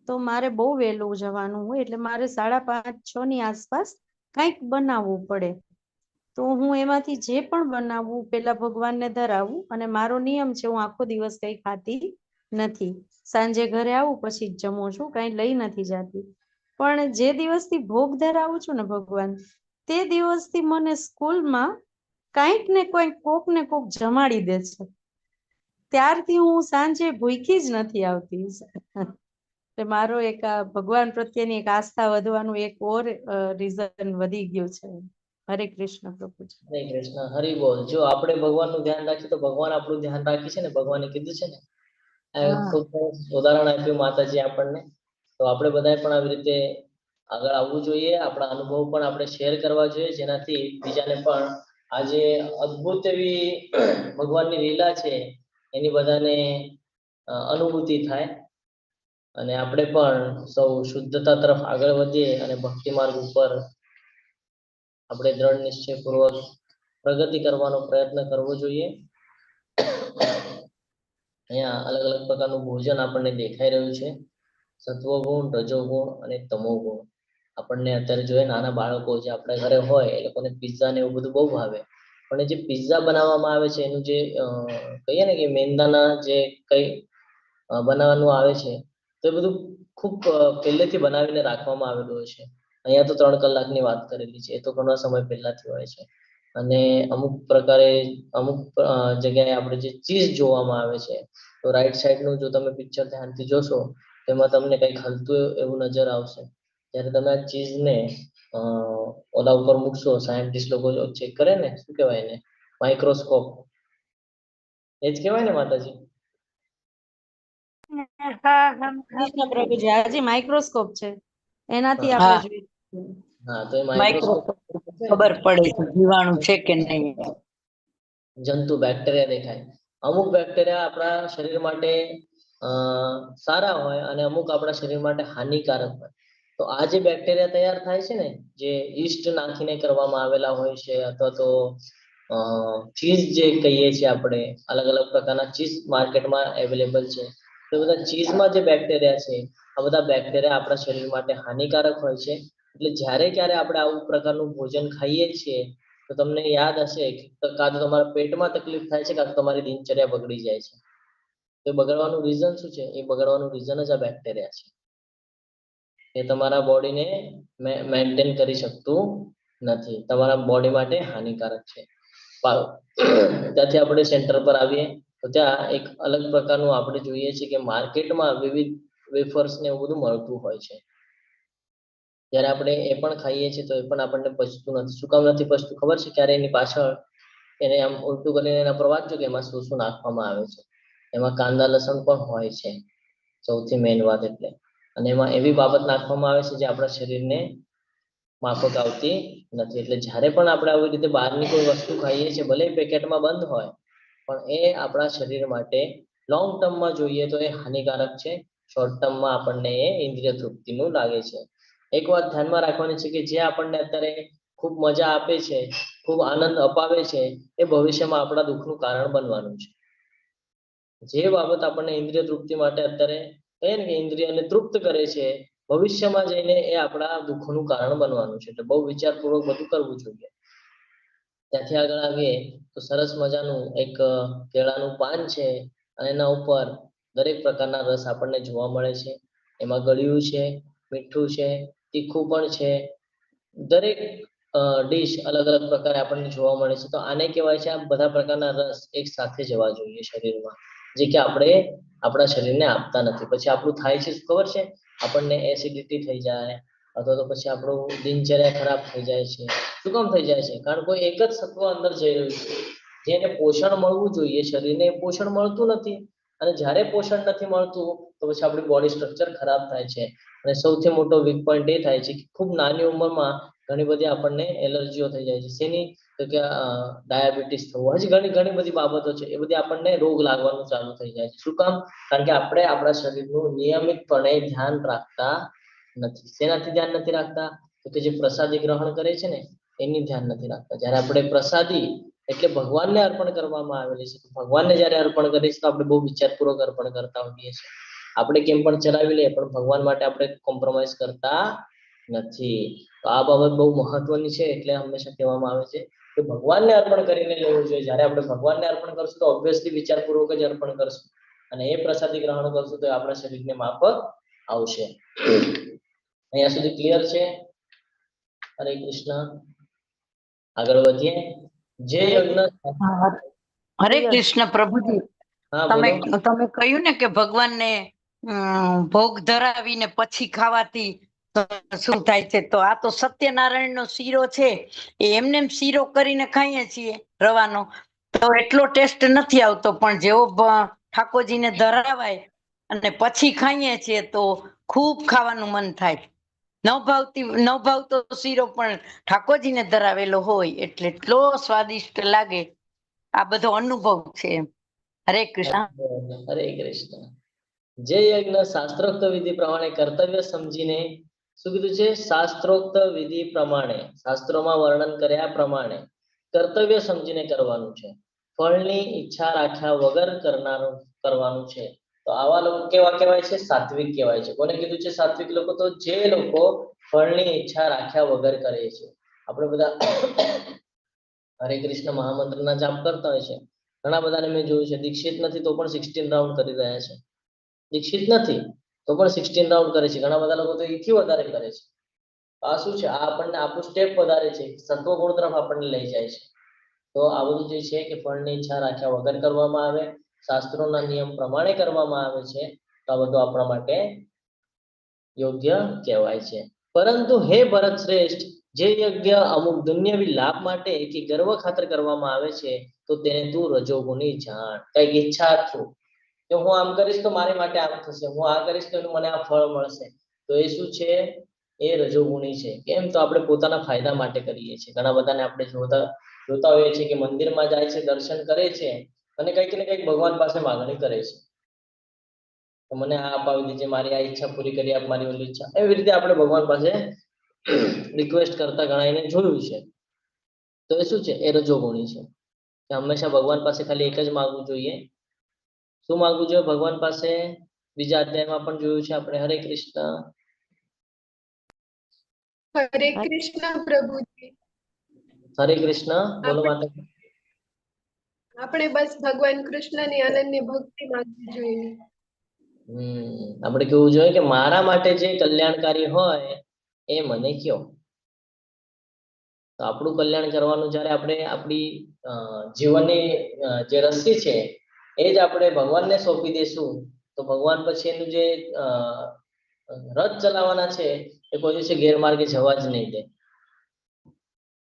તો મારે બહુ વહેલું જવાનું હોય, એટલે મારે 5:30-6 ની આસપાસ કંઈક બનાવવું પડે. તો હું એમાંથી જે પણ બનાવવું પેલા ભગવાનને ધરાવું, અને મારો નિયમ છે હું આખો દિવસ કંઈ ખાતી નથી. સાંજે ઘરે આવું પછી જ જમું છું, કંઈ લઈ નથી જતી. પણ જે દિવસથી ભોગ ધરાવું છું ને ભગવાન, તે દિવસથી મને સ્કૂલમાં કંઈક ને કોક ને કોક જમાડી દે છે. ત્યારથી હું સાંજે ભૂખી જ નથી આવતી. એટલે મારો એક ભગવાન પ્રત્યેની એક આસ્થા વધવાનું એક ઓર રીઝન વધી ગયું છે. હરે કૃષ્ણ પ્રભુજી. હરે કૃષ્ણ. હરિ બોલ. જો આપણે ભગવાનનું ધ્યાન રાખીએ તો ભગવાન આપણું ધ્યાન રાખે છે ને. ભગવાને કીધું છે ને, ખૂબ સરસ ઉદાહરણ આપ્યું માતાજી આપણને. તો આપણે બધાએ પણ આવી રીતે આગળ આવવું જોઈએ, આપણા અનુભવ પણ આપણે શેર કરવા જોઈએ, જેનાથી બીજાને પણ આજે અદ્ભુત એવી ભગવાનની લીલા છે એની બધાને અનુભૂતિ થાય અને આપણે પણ સૌ શુદ્ધતા તરફ આગળ વધીએ અને ભક્તિ માર્ગ ઉપર આપણે દ્રઢ નિશ્ચયપૂર્વક પ્રગતિ કરવાનો પ્રયત્ન કરવો જોઈએ. અહીંયા અલગ અલગ પ્રકારનું ભોજન આપણને દેખાઈ રહ્યું છે. સત્વગુણ, રજોગુણ અને તમોગુણ. આપણને અત્યારે જોઈએ નાના બાળકો જે આપણા ઘરે હોય એ લોકોને પિઝા ને એવું બધું બહુ ભાવે, પણ જે પિઝા બનાવવામાં આવે છે એનું જે કહીએ ને કે મેંદાના જે કઈ બનાવવાનું આવે છે તો એ બધું ખૂબ પહેલેથી બનાવીને રાખવામાં આવેલું હોય છે. અહીંયા તો 3 કલાકની વાત કરેલી છે, એ તો ઘણા સમય પહેલાથી હોય છે. અને અમુક પ્રકારે અમુક જગ્યાએ આપણે જે ચીઝ જોવામાં આવે છે, તો રાઈટ સાઈડનું જો તમે પિક્ચર ધ્યાનથી જોશો તો એમાં તમને કંઈક હલતું એવું નજર આવશે. જ્યારે તમે આ ચીઝને ઓલા ઉપર મૂકશો, સાયન્ટિસ્ટ લોકો ચેક કરે ને, શું કહેવાય એને, માઇક્રોસ્કોપ, એ જ કહેવાય ને માતાજી? કૃષ્ણ પ્રભુજી, હજી માઇક્રોસ્કોપ છે, એનાથી આપણે જોઈએ. હા, તો એ માઇક્રોસ્કોપ ખબર પડે છે જીવાણુ છે કે નહીં. જંતુ, બેક્ટેરિયા દેખાય. અમુક બેક્ટેરિયા આપણા શરીર માટે સારા હોય અને અમુક આપણા શરીર માટે હાનિકારક હોય. તો આ જે બેક્ટેરિયા તૈયાર થાય છે ને, જે ઈસ્ટ નાખીને કરવામાં આવેલા હોય છે, અથવા તો ચીઝ જે કહીએ છીએ આપણે, અલગ અલગ પ્રકારના ચીઝ માર્કેટમાં અવેલેબલ છે. તો બધા ચીઝમાં જે બેક્ટેરિયા છે, આ બધા બેક્ટેરિયા આપણા શરીર માટે હાનિકારક હોય છે. એટલે જ્યારે ક્યારે આપણે આવું પ્રકારનું ભોજન ખાઈએ છીએ તો તમને યાદ હશે કે કાં તો તમારા પેટમાં તકલીફ થાય છે, કાં તો તમારી દિનચર્યા બગડી જાય છે. તો બગડવાનું રીઝન શું છે? એ બગડવાનું રીઝન જ આ બેક્ટેરિયા છે. એ તમારા બોડીને મેન્ટેન કરી શકતું નથી, તમારા બોડી માટે હાનિકારક છે. ત્યાંથી આપણે સેન્ટર પર આવીએ તો ત્યાં એક અલગ પ્રકારનું આપણે જોઈએ છીએ કે માર્કેટમાં વિવિધ વેફર્સ ને એવું બધું મળતું હોય છે. જ્યારે આપણે એ પણ ખાઈએ છીએ તો એ પણ આપણને પચતું નથી. શું કામ નથી પચતું ખબર છે? ક્યારે એની પાછળ એને આમ ઉલટું કરીને એના પર વાંચજો કે એમાં શું શું નાખવામાં આવે છે. એમાં કાંદા લસણ પણ હોય છે, સૌથી મેઇન વાત એટલે. અને એમાં એવી બાબત નાખવામાં આવે છે જે આપણા શરીરને માફક આવતી નથી. એટલે જ્યારે પણ આપણે આવી રીતે બહારની કોઈ વસ્તુ ખાઈએ છીએ, ભલે પેકેટમાં બંધ હોય, પણ એ આપણા શરીર માટે લોંગ ટર્મમાં જોઈએ તો એ હાનિકારક છે. શોર્ટ ટર્મમાં આપણને એ ઇન્દ્રિય તૃપ્તિનું લાગે છે. એક વાત ધ્યાનમાં રાખવાની છે કે જે આપણને અત્યારે ખૂબ મજા આપે છે, ખૂબ આનંદ અપાવે છે, એ ભવિષ્યમાં આપણા દુઃખનું કારણ બનવાનું છે. જે બાબત આપણને ઇન્દ્રિય તૃપ્તિ માટે અત્યારે કહીએ ને કે ઇન્દ્રિયને તૃપ્ત કરે છે, ભવિષ્યમાં જઈને એ આપણા દુઃખનું કારણ બનવાનું છે. એટલે બહુ વિચારપૂર્વક બધું કરવું જોઈએ. ત્યાંથી આગળ આવીએ તો સરસ મજાનું એક કેળાનું પાન છે અને એના ઉપર દરેક પ્રકારના રસ આપણને જોવા મળે છે. એમાં ગળ્યું છે, મીઠું છે, તીખું પણ છે. દરેક ડીશ અલગ અલગ પ્રકારે આપણને જોવા મળે છે. તો આને કહેવાય છે આ બધા પ્રકારના રસ એક સાથે જવા જોઈએ શરીરમાં, જે કે આપણે આપણા શરીરને આપતા નથી. પછી આપણું થાય છે શું ખબર છે? આપણને એસિડિટી થઈ જાય, અથવા તો પછી આપણું દિનચર્યા ખરાબ થઈ જાય છે. શું કામ થઈ જાય છે? કારણ કે એક જ સત્વ અંદર જઈ રહ્યું છે. જેને પોષણ મળવું જોઈએ શરીરને, એ પોષણ મળતું નથી. અને જ્યારે પોષણ નથી મળતું તો પછી આપણી બોડી સ્ટ્રક્ચર ખરાબ થાય છે. અને સૌથી મોટો વીક પોઈન્ટ એ થાય છે કે ખૂબ નાની ઉંમરમાં ઘણી બધી આપણને એલર્જીઓ થઈ જાય છે. શેની? તો કે ડાયાબિટીસ થવું, હજી ઘણી બધી બાબતો છે. એ બધી આપણને રોગ લાગવાનું ચાલુ થઈ જાય છે. શું કામ? કારણ કે આપણે આપણા શરીરનું નિયમિતપણે ધ્યાન રાખતા નથી. શેનાથી ધ્યાન નથી રાખતા? તો કે જે પ્રસાદી ગ્રહણ કરે છે ને એની ધ્યાન નથી રાખતા. જ્યારે આપણે પ્રસાદી એટલે ભગવાનને અર્પણ કરવામાં આવેલી છે, ભગવાનને જ્યારે અર્પણ કરીએ તો આપણે બહુ વિચારપૂર્વક અર્પણ કરતા હોઈએ છીએ. આપણે કેમ પણ ચલાવી લઈએ, પણ ભગવાન માટે આપણે કોમ્પ્રોમાઇઝ કરતા નથી. તો આ બાબત બહુ મહત્વની છે. એટલે હંમેશા કહેવામાં આવે છે કે ભગવાનને અર્પણ કરીને લેવું જોઈએ. જ્યારે આપણે ભગવાનને અર્પણ કરશું તો ઓબ્વિયસલી વિચારપૂર્વક જ અર્પણ કરશું, અને એ પ્રસાદી ગ્રહણ કરશું તો આપણા શરીરને માફક આવશે. અહીંયા સુધી ક્લિયર છે? હરે કૃષ્ણ. આગળ વધીએ. જે યજ્ઞ હરે કૃષ્ણ પ્રભુજી. હા તમે બોલો. તમે કહ્યું ને કે ભગવાનને ભોગ ધરાવીને પછી ખાવાથી શું થાય છે, તો આ તો સત્યનારાયણ નો શીરો છે. એ એમને એમ શીરો કરીને ખાઈએ છીએ રવાનો, તો એટલો ટેસ્ટ નથી આવતો. પણ જેવો ઠાકોરજીને ધરાવાય અને પછી ખાઈએ છીએ તો ખૂબ ખાવાનું મન થાય. ન ભાવતો શીરો પણ ઠાકોરજીને ધરાવેલો હોય એટલે એટલો સ્વાદિષ્ટ લાગે. આ બધો અનુભવ છે. હરે કૃષ્ણ. હરે કૃષ્ણ. જે યજ્ઞ શાસ્ત્રોક્ત વિધિ પ્રમાણે કર્તવ્ય સમજીને, શું કીધું છે? શાસ્ત્રોક્ત વિધિ પ્રમાણે, શાસ્ત્રોમાં વર્ણન કર્યા પ્રમાણે કર્તવ્ય સમજીને કરવાનું છે. ફળની ઈચ્છા રાખ્યા વગર કરવાનું છે. તો આવા લોકો કેવા કહેવાય છે? સાત્વિક કહેવાય છે. કોને કીધું છે સાત્વિક લોકો? તો જે લોકો ફળની ઈચ્છા રાખ્યા વગર કરે છે. આપણે બધા હરે કૃષ્ણ મહામંત્રના જાપ કરતા હોય છે. ઘણા બધાને મેં જોયું છે દીક્ષિત નથી તો પણ 16 રાઉન્ડ કરી રહ્યા છે. દીક્ષિત નથી તો પણ 16 રાઉન્ડ કરે છે. ઘણા બધા લોકો તો એથી વધારે કરે છે. આ શું છે? આ આપણને આપણું સ્ટેપ વધારે છે, સત્વગુણ તરફ આપણને લઈ જાય છે. તો આ બધું જે છે કે ફળની ઈચ્છા રાખ્યા વગર કરવામાં આવે, શાસ્ત્રોના નિયમ પ્રમાણે કરવામાં આવે છે, તો આ બધું આપણા માટે યોગ્ય કહેવાય છે. પરંતુ હે ભરત શ્રેષ્ઠ, જે યજ્ઞ અમુક દુન્યવી લાભ માટે કે ગર્વ ખાતર કરવામાં આવે છે, તો તેને તું રજોગુણી જાણ. કઈક ઈચ્છા થયું કે હું આમ કરીશ તો મારી માટે આમ થશે, હું આ કરીશ તો મને આ ફળ મળશે, તો એ શું છે? એ રજોગુણી છે. કેમ? તો આપણે પોતાના ફાયદા માટે કરીએ છીએ. ઘણા બધાને આપણે જોતા હોઈએ છીએ કે મંદિરમાં જાય છે, દર્શન કરે છે અને કંઈક ને કંઈક ભગવાન પાસે માંગણી કરે છે. તો મને આ અપાવી દીજે, મારી આ ઈચ્છા પૂરી કરી આપ, મારી ઓલી ઈચ્છા. એવી રીતે આપણે ભગવાન પાસે રિક્વેસ્ટ કરતા ઘણા એને જોયું છે. તો એ શું છે? એ રજોગુણી છે. કે હંમેશા ભગવાન પાસે ખાલી એક જ માંગવું જોઈએ. શું માંગવું જોઈએ ભગવાન પાસે? બીજા અધ્યાયમાં પણ જોયું છે આપણે. હરે કૃષ્ણ. હરે કૃષ્ણ પ્રભુજી. હરે કૃષ્ણ. બોલો માતા. આપણે બસ ભગવાન કૃષ્ણની અનન્ય ભક્તિ માંગવી જોઈએ. આપણે કેવું જોઈએ કે મારા માટે જે કલ્યાણકારી હોય એ મને કયો. તો આપણું કલ્યાણ કરવાનું જ્યારે આપણે આપણી જીવનની જે રસ્સી છે એ જ આપણે ભગવાનને સોંપી દેશું, તો ભગવાન પછી એનું જે રથ ચલાવવાના છે એ કોઈ દિવસે ગેરમાર્ગે જવા જ નહીં દે.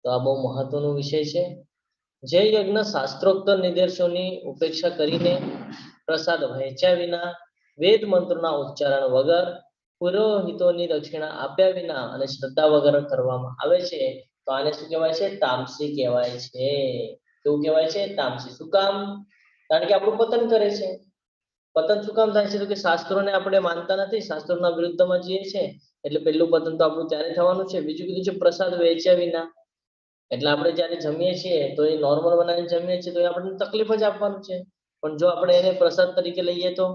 તો આ બહુ મહત્વનો વિષય છે. જે યજ્ઞ શાસ્ત્રોક્ત નિર્દેશોની ઉપેક્ષા કરીને, પ્રસાદ વહેંચ્યા વિના, વેદ મંત્રોના ઉચ્ચારણ વગર, પુરોહિતોની દક્ષિણા આપ્યા વિના અને શ્રદ્ધા વગર કરવામાં આવે છે, તો આને શું કહેવાય છે? તામસી કહેવાય છે. શું કહેવાય છે? તામસી. શું કામ? કારણ કે આપણું પતન કરે છે. પતન શું કામ થાય છે? તો કે શાસ્ત્રોને આપણે માનતા નથી, શાસ્ત્રોના વિરુદ્ધમાં જઈએ છે, એટલે પહેલું પતન તો આપણું ત્યારે થવાનું છે. બીજું કીધું છે પ્રસાદ વેચ્યા વિના, એટલે આપણે જ્યારે જમીએ છીએ તો એ નોર્મલ બનાવીને જમીએ છીએ તો એ આપણને તકલીફ જ આપવાનું છે. પણ જો આપણે એને પ્રસાદ તરીકે લઈએ તો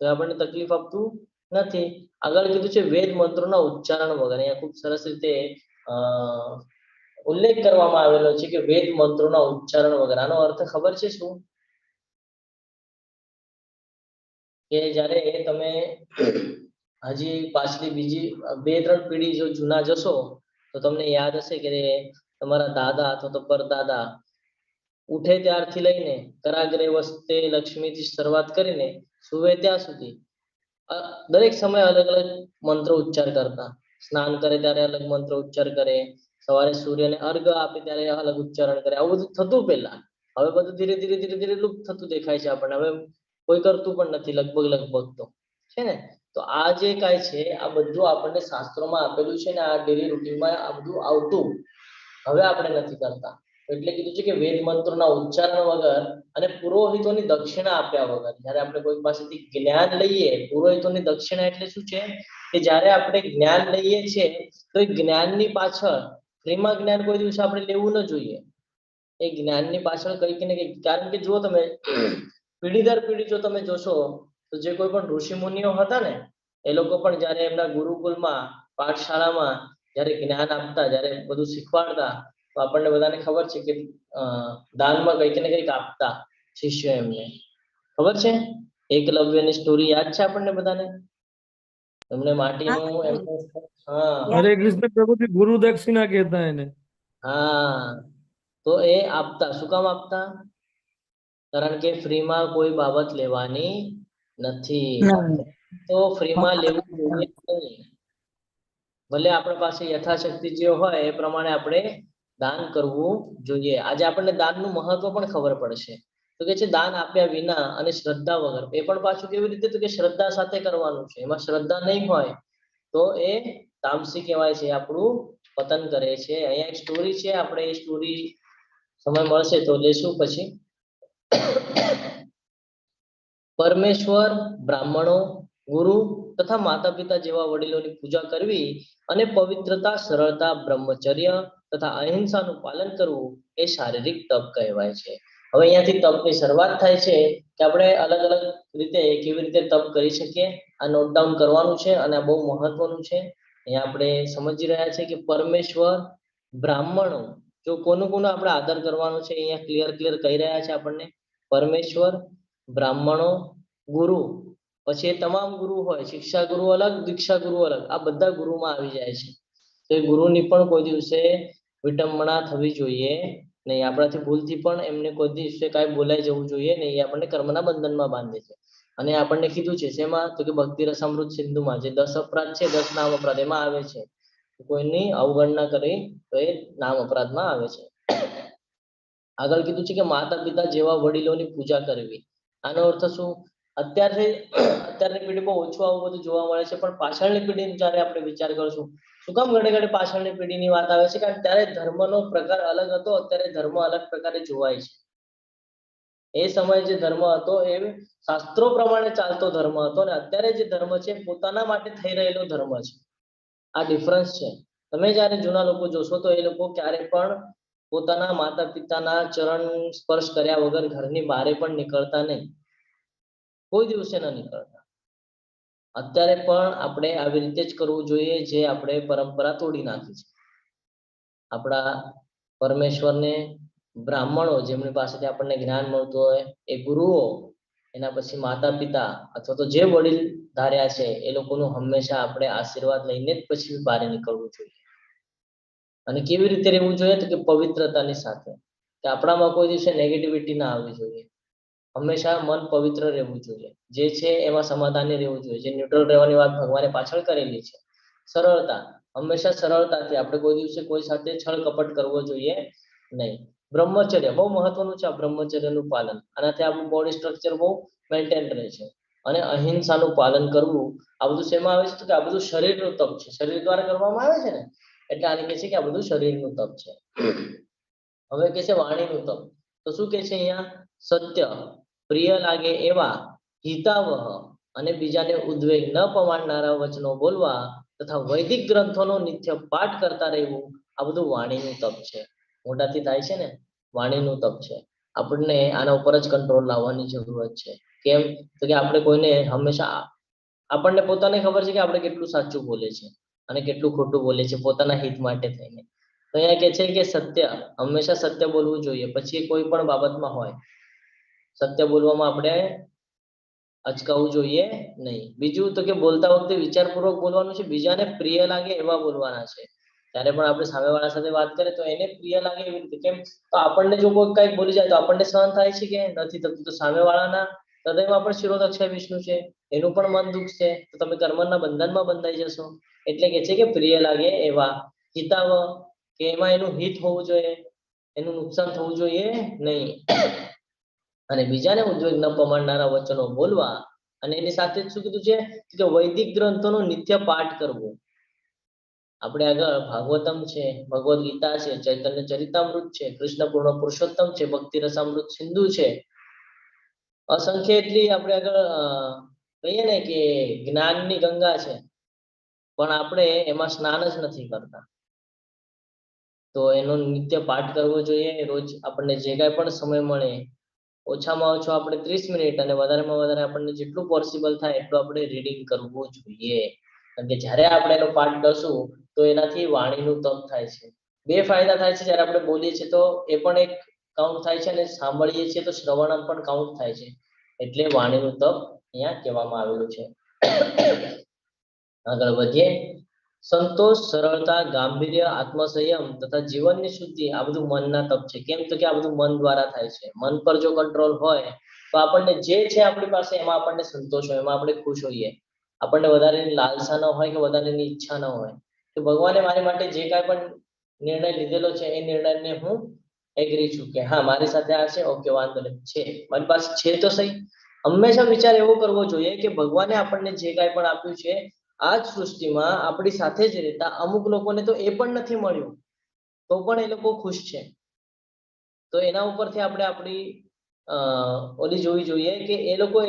આપણને તકલીફ આપતું નથી. આગળ કીધું છે વેદ મંત્રોના ઉચ્ચારણ વગર. અહીંયા ખૂબ સરસ રીતે ઉલ્લેખ કરવામાં આવેલો છે કે વેદ મંત્રોના ઉચ્ચારણ વગર. આનો અર્થ ખબર છે શું? કે જ્યારે તમે હજી પાછલી બીજી 2-3 પેઢી જો જૂના જશો તો તમને યાદ હશે કે તમારા દાદા અથવા તો પરદાદા ઉઠે ત્યારથી લઈને કરાગ્રે વસ્તે લક્ષ્મીથી શરૂઆત કરીને સુવે ત્યાં સુધી દરેક સમય અલગ અલગ મંત્રો ઉચ્ચાર કરતા. સ્નાન કરે ત્યારે અલગ મંત્ર ઉચ્ચાર કરે, સવારે સૂર્યને અર્ઘ આપે ત્યારે અલગ ઉચ્ચારણ કરે. આવું બધું થતું પહેલા. હવે બધું ધીરે ધીરે લુપ્ત થતું દેખાય છે આપણને. હવે કોઈ કરતું પણ નથી લગભગ તો છે ને. તો આ જે કાંઈ છે આ બધું આપણને શાસ્ત્રોમાં આપેલું છે ને આ ડેલી રૂટીનમાં આ બધું આવતું, હવે આપણે નથી કરતા. એટલે કીધું છે કે વેદ મંત્રોના ઉચ્ચારણ વગર અને પુરોહિતોની દક્ષિણા આપ્યા વગર. જ્યારે આપણે કોઈ પાસેથી જ્ઞાન લઈએ, પુરોહિતોની દક્ષિણા એટલે શું છે કે જ્યારે આપણે જ્ઞાન લઈએ છીએ તો એ જ્ઞાનની પાછળ ફ્રીમાં જ્ઞાન કોઈ દિવસે આપણે લેવું ન જોઈએ. એ જ્ઞાનની પાછળ કંઈક ને કંઈક, કારણ કે જો તમે પેઢી દર પેઢી જો તમે જોશો તો જે કોઈ પણ ઋષિ મુનિઓ હતા ને એ લોકો પણ જ્યારે એમના ગુરુકુલમાં પાઠશાળામાં જ્યારે જ્ઞાન આપતા, જ્યારે બધું શીખવાડતા તો આપણને બધાને ખબર છે કે દાનમાં કંઈક ને કંઈક આપતા શિષ્ય એમને. ખબર છે એકલવ્યની સ્ટોરી યાદ છે આપણને બધાને? એમને માટીનું એમને હા હરે કૃષ્ણ પ્રભુજી, ગુરુ દક્ષિણા કહેતા એને. હા, તો એ આપતા. શું કામ આપતા? કારણ કે ફ્રીમાં કોઈ બાબત લેવાની નથી. તો ફ્રીમાં લેવું જોઈએ નહીં. ભલે આપણા પાસે યથાશક્તિ જે હોય એ પ્રમાણે આપણે દાન કરવું જોઈએ. આજે આપણને દાનનું મહત્વ પણ ખબર પડશે. તો કે છે દાન આપ્યા વિના અને શ્રદ્ધા વગર. એ પણ પાછું કેવી રીતે? તો કે શ્રદ્ધા સાથે કરવાનું છે. એમાં શ્રદ્ધા નહીં હોય તો એ તામસી કહેવાય છે, આપણું પતન કરે છે. અહીંયા એક સ્ટોરી છે, આપણે એ સ્ટોરી સમય મળશે તો લેશું પછી. પરમેશ્વર, બ્રાહ્મણો, ગુરુ તથા માતા પિતા જેવા વડીલોની પૂજા કરવી અને પવિત્રતા, સરળતા, બ્રહ્મચર્ય તથા અહિંસાનું પાલન કરવું એ શારીરિક તપ કહેવાય છે. હવે અહીંયાથી તપની શરૂઆત થાય છે કે આપણે અલગ અલગ રીતે કેવી રીતે તપ કરી શકીએ. આ નોટ ડાઉન કરવાનું છે અને આ બહુ મહત્વનું છે. અહીંયા આપણે સમજી રહ્યા છે કે પરમેશ્વર, બ્રાહ્મણો, જો કોનું આપણે આદર કરવાનો છે અહીંયા ક્લિયર કહી રહ્યા છે આપણને. પરમેશ્વર, બ્રાહ્મણો, ગુરુ, પછી એ તમામ ગુરુ હોય, શિક્ષા ગુરુ અલગ, દીક્ષા ગુરુ અલગ, આ બધા ગુરુમાં આવી જાય છે. તો એ ગુરુની પણ કોઈ દિવસે વિટંબણા થવી જોઈએ નહીં. આપણાથી ભૂલથી પણ એમને કોઈ દિવસે કાંઈ બોલાઈ જવું જોઈએ નહીં. એ આપણને કર્મના બંધનમાં બાંધે છે. અને આપણને કીધું છે શેમાં? તો કે ભક્તિ રસામૃત સિંધુમાં જે 10 અપરાધ છે, 10 નામ અપરાધ એમાં આવે છે. કોઈની અવગણના કરી તો એ નામ અપરાધમાં આવે છે. આગળ કીધું છે કે માતા પિતા જેવા વડીલોની પૂજા કરવી. આનો અર્થ શું? અત્યારની પેઢી બહુ ઓછું આવું બધું જોવા મળે છે, પણ પાછળની પેઢીનો જ્યારે આપણે વિચાર કરશું, શું કામ ઘડે પાછળની પેઢીની વાત આવે છે? કારણ ત્યારે ધર્મનો પ્રકાર અલગ હતો, અત્યારે ધર્મ અલગ પ્રકારે જોવાય છે. એ સમયે જે ધર્મ હતો એ શાસ્ત્રો પ્રમાણે ચાલતો ધર્મ હતો, અને અત્યારે જે ધર્મ છે પોતાના માટે થઈ રહેલો ધર્મ છે. આ ડિફરન્સ છે. તમે જ્યારે જૂના લોકો જોશો તો એ લોકો ક્યારેય પણ પોતાના માતા પિતાના ચરણ સ્પર્શ કર્યા વગર ઘરની બહાર પણ નીકળતા નહીં, કોઈ દિવસે ન નીકળતા. અત્યારે પણ આપણે આવી રીતે જ કરવું જોઈએ જે આપણે પરંપરા તોડી નાખી છે. આપણા પરમેશ્વરને, બ્રાહ્મણો જેમની પાસેથી આપણને જ્ઞાન મળતું હોય, એ ગુરુઓ, એના પછી માતા પિતા અથવા તો જે વડીલ ધાર્યા છે એ લોકોનું હંમેશા આપણે આશીર્વાદ લઈને જ પછી બહાર નીકળવું જોઈએ. અને કેવી રીતે રહેવું જોઈએ? તો કે પવિત્રતાની સાથે, કે આપણામાં કોઈ દિવસે નેગેટિવિટી ના આવવી જોઈએ. હંમેશા મન પવિત્ર રહેવું જોઈએ. જે છે એમાં સમાધાની રહેવું જોઈએ. જે ન્યુટ્રલ રહેવાની વાત ભગવાને પાછળ કરેલી છે. સરળતા, હંમેશા સરળતાથી. આપણે કોઈ દિવસે કોઈ સાથે છળ કપટ કરવો જોઈએ નહીં. બ્રહ્મચર્ય બહુ મહત્વનું છે. આ બ્રહ્મચર્યનું પાલન, આનાથી આપણું બોડી સ્ટ્રક્ચર બહુ મેન્ટેન રહે છે. અને અહિંસાનું પાલન કરવું. આ બધું શેમાં આવે છે? તો કે આ બધું શરીરનું તપ છે, શરીર દ્વારા કરવામાં આવે છે ને, એટલે આને કહે છે કે આ બધું શરીરનું તપ છે. હવે કે છે વાણીનું તપ. તો શું કે છે અહીંયા? સત્ય, પ્રિય લાગે એવા હિતાવહ અને બીજાને ઉદ્વેગ ન પમાડનારા વચનો બોલવા તથા વૈદિક ગ્રંથોનો નિત્ય પાઠ કરતા રહેવું, આ બધું વાણીનું તપ છે. મોટાથી થાય છે ને, વાણીનું તપ છે. આપણને આના ઉપર જ કંટ્રોલ લાવવાની જરૂરત છે. કેમ? તો કે આપણે કોઈને હંમેશા, આપણને પોતાને ખબર છે કે આપણે કેટલું સાચું બોલે છે અને કેટલું ખોટું બોલે છે પોતાના હિત માટે થઈને. તો અહીંયા કે છે કે સત્ય, હંમેશા સત્ય બોલવું જોઈએ. પછી કોઈ પણ બાબતમાં હોય, સત્ય બોલવામાં આપણે અચકાવવું જોઈએ નહીં. બીજું તો કે બોલતા વખતે વિચારપૂર્વક બોલવાનું છે. બીજાને પ્રિય લાગે એવા બોલવાના છે. ત્યારે પણ આપણે સામેવાળા સાથે વાત કરીએ તો એને પ્રિય લાગે એવી રીતે. કેમ? તો આપણને જો કોઈ કંઈક બોલી જાય તો આપણને સહન થાય છે કે નથી થતું? તો સામેવાળાના હૃદયમાં પણ શિરોધક્ષય વિષ્ણુ છે, એનું પણ મન દુખશે, તો તમે કર્મના બંધનમાં બંધાઈ જશો. એટલે કે છે કે પ્રિય લાગે એવા, હિતાવ કે એમાં એનું હિત હોવું જોઈએ, એનું નુકસાન થવું જોઈએ નહીં. અને બીજાને ઉદ્વેગ ન પમાડનારા વચનો બોલવા, અને એની સાથે જ શું કીધું છે કે વૈદિક ગ્રંથોનો નિત્ય પાઠ કરવો. આપણે આગળ ભાગવતમ છે, ભગવદ ગીતા છે, ચૈતન્ય ચરિતામૃત છે, કૃષ્ણ પૂર્ણ પુરુષોત્તમ છે, ભક્તિ રસામૃત સિંધુ છે, અસંખ્ય એટલી આપણે આગળ કહીએ ને કે જ્ઞાનની ગંગા છે, પણ આપણે એમાં સ્નાન જ નથી કરતા. તો એનો નિત્ય પાઠ કરવો જોઈએ. રોજ આપણને જે કાંઈ પણ સમય મળે, ઓછામાં ઓછો આપણે 30 મિનિટ અને વધારેમાં વધારે આપણને જેટલું પોસિબલ થાય એટલું આપણે રીડિંગ કરવું જોઈએ. કારણ કે જ્યારે આપણે એનો પાઠ કરશું તો એનાથી વાણીનું તપ થાય છે. બે ફાયદા થાય છે. જ્યારે આપણે બોલીએ છીએ તો એ પણ એક કાઉન્ટ થાય છે, અને સાંભળીએ છીએ તો શ્રવણમ પણ કાઉન્ટ થાય છે. એટલે વાણીનું તપ અહીંયા કહેવામાં આવેલું છે. આગળ વધીએ. સંતોષ, સરળતા, ગાંભીર્ય, આત્મસંયમ તથા જીવનની શુદ્ધિ, આ બધું મનના તપ છે. કેમ? તો કે આ બધું મન દ્વારા થાય છે. મન પર જો કંટ્રોલ હોય તો આપણને જે છે આપણી પાસે એમાં આપણને સંતોષ હોય, એમાં આપણે ખુશ હોઈએ. આપણને વધારેની લાલસા ન હોય કે વધારેની ઈચ્છા ન હોય કે ભગવાને મારી માટે જે કાંઈ પણ નિર્ણય લીધેલો છે એ નિર્ણયને હું એગ્રી છું કે હા મારી સાથે આ છે, ઓકે વાંધો નહીં, છે મારી પાસે છે તો સહી. હંમેશા વિચાર એવો કરવો જોઈએ કે ભગવાને આપણને જે કાંઈ પણ આપ્યું છે આ જ સૃષ્ટિમાં આપણી સાથે જ રહેતા અમુક લોકોને તો એ પણ નથી મળ્યું, તો પણ એ લોકો ખુશ છે. તો એના ઉપરથી આપણે આપણી ઓલી જોવી જોઈએ કે એ લોકો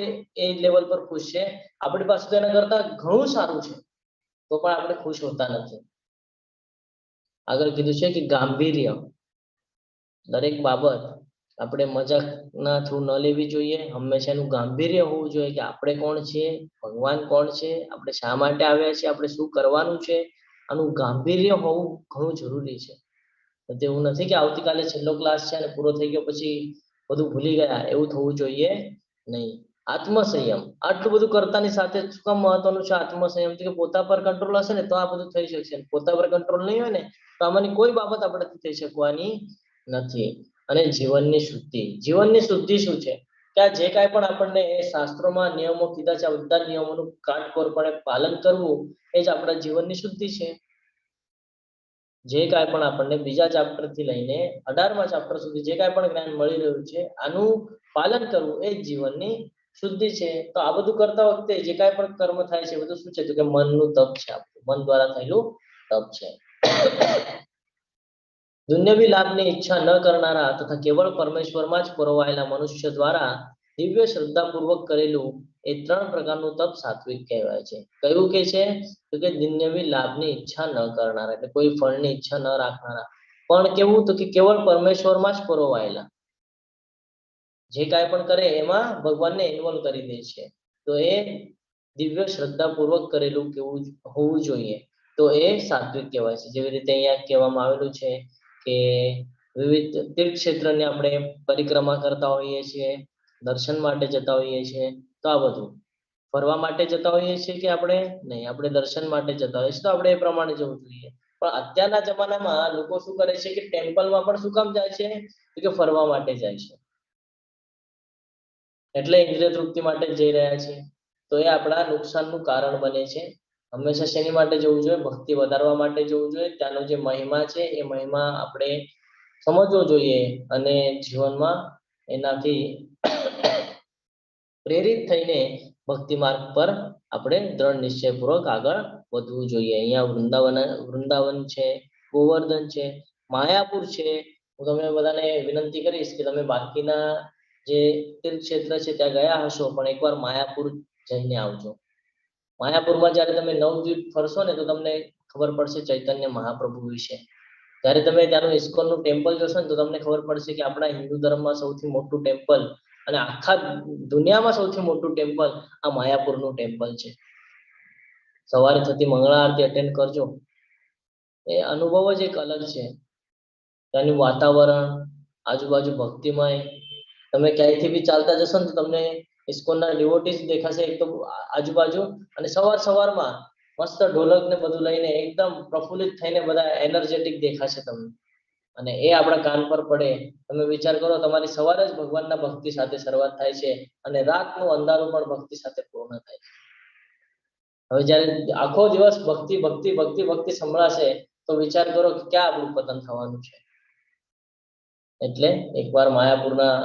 એ લેવલ પર ખુશ છે, આપણી પાસે તો એના કરતા ઘણું સારું છે, તો પણ આપણે ખુશ હોતા નથી. આગળ કીધું છે કે ગાંભીર્ય, દરેક બાબત આપણે મજાકના થ્રુ ન લેવી જોઈએ. હંમેશા એનું ગાંભીર્ય હોવું જોઈએ કે આપણે કોણ છીએ, ભગવાન કોણ છે, આપણે શા માટે આવ્યા છીએ, આપણે શું કરવાનું છે, આનું ગાંભીર્ય હોવું ઘણું જરૂરી છે. તેવું નથી કે આવતીકાલે છેલ્લો ક્લાસ છે અને પૂરો થઈ ગયો પછી બધું ભૂલી ગયા, એવું થવું જોઈએ નહીં. આત્મસંયમ, આટલું બધું કરતાની સાથે શું કામ મહત્વનું છે આત્મસંયમ? કે પોતા પર કંટ્રોલ હશે ને તો આ બધું થઈ શકશે. પોતા પર કંટ્રોલ નહીં હોય ને તો આમાંની કોઈ બાબત આપણાથી થઈ શકવાની નથી. અને જીવનની શુદ્ધિ, જીવનની શુદ્ધિ શું છે કે આ જે કાંઈ પણ આપણને એ શાસ્ત્રોમાં નિયમો કીધા છે, આ બધા નિયમોનું કાટકોરપણે પાલન કરવું એ જ આપણા જીવનની શુદ્ધિ છે. જે કાંઈ પણ આપણને બીજા ચેપ્ટર થી લઈને 18મા ચેપ્ટર સુધી જે કાંઈ પણ જ્ઞાન મળી રહ્યું છે આનું પાલન કરવું એ જ જીવનની શુદ્ધિ છે. તો આ બધું કરતા વખતે જે કાંઈ પણ કર્મ થાય છે બધું શું છે? તો કે મનનું તપ છે, આપણું મન દ્વારા થયેલું તપ છે. દુન્યવી લાભની ઈચ્છા ન કરનારા તથા કેવળ પરમેશ્વરમાં જ પરોવાયેલા મનુષ્ય દ્વારા દિવ્ય શ્રદ્ધાપૂર્વક કરેલું એ 3 પ્રકારનું તપ સાત્વિક કહેવાય છે. કયું કે છે? તો કે દુન્યવી લાભની ઈચ્છા ન કરનારા, એટલે કોઈ ફળની ઈચ્છા ન રાખનારા. પણ કેવું? તો કે કેવળ પરમેશ્વરમાં જ પરોવાયેલા, જે કાંઈ પણ કરે એમાં ભગવાનને ઇન્વોલ્વ કરી દે છે, તો એ દિવ્ય શ્રદ્ધાપૂર્વક કરેલું કેવું હોવું જોઈએ, તો એ સાત્વિક કહેવાય છે. જેવી રીતે અહીંયા કહેવામાં આવેલું છે કે વિવિધ તીર્થ ક્ષેત્રની આપણે પરિક્રમા કરતા હોઈએ છીએ, દર્શન માટે જતા હોઈએ છીએ, તો આ બધું ફરવા માટે જતા હોઈએ છીએ કે આપણે નહીં, આપણે દર્શન માટે જતા હોઈએ છીએ, તો આપણે એ પ્રમાણે જવું જોઈએ. પણ અત્યારના જમાનામાં લોકો શું કરે છે કે ટેમ્પલમાં પણ શું કામ જાય છે? તો કે ફરવા માટે જાય છે, એટલે ઇન્દ્રિય તૃપ્તિ માટે જઈ રહ્યા છે. તો એ આપણા નુકસાનનું કારણ બને છે. હંમેશા શેની માટે જવું જોઈએ? ભક્તિ વધારવા માટે જવું જોઈએ. ત્યાંનો જે મહિમા છે એ મહિમા આપણે સમજવો જોઈએ અને જીવનમાં એનાથી પ્રેરિત થઈને ભક્તિ માર્ગ પર આપણે દ્રઢ નિશ્ચયપૂર્વક આગળ વધવું જોઈએ. અહીંયા વૃંદાવન છે, ગોવર્ધન છે, માયાપુર છે. હું તમને બધાને વિનંતી કરીશ કે તમે બાકીના જે તીર્થ ક્ષેત્ર છે ત્યાં ગયા હશો, પણ એકવાર માયાપુર જઈને આવજો. માયાપુરમાં જ્યારે તમે નવદ્વીપ ફરશો ને તો તમને ખબર પડશે ચૈતન્ય મહાપ્રભુ વિશે. જ્યારે તમે ત્યાંનું ઇસ્કોનનું ટેમ્પલ જોશો ને તો તમને ખબર પડશે કે આપણા હિન્દુ ધર્મમાં સૌથી મોટું ટેમ્પલ અને આખા દુનિયામાં સૌથી મોટું ટેમ્પલ આ માયાપુરનું ટેમ્પલ છે. સવારે થતી મંગળા આરતી અટેન્ડ કરજો, એ અનુભવ જ એક અલગ છે. ત્યાંનું વાતાવરણ, આજુબાજુ ભક્તિમય. તમે ક્યાંયથી બી ચાલતા જશો ને તો તમને ઇસ્કોનના ડિવોટીસ દેખાશે એકદમ આજુબાજુ, અને સવારમાં મસ્ત ઢોલક ને બધું લઈને એકદમ પ્રફુલ્લિત થઈને બધા એનર્જેટિક દેખાશે તમને. અને એ આપણા કાન પર પડે. તમે વિચાર કરો, તમારી સવારે જ ભગવાનના ભક્તિ સાથે શરૂઆત થાય છે અને રાતનું અંધારું પણ ભક્તિ સાથે પૂર્ણ થાય છે. હવે જ્યારે આખો દિવસ ભક્તિ ભક્તિ ભક્તિ ભક્તિ સંભળાશે તો વિચાર કરો કે ક્યાં આપણું પતન થવાનું છે. એટલે એકવાર માયાપુરના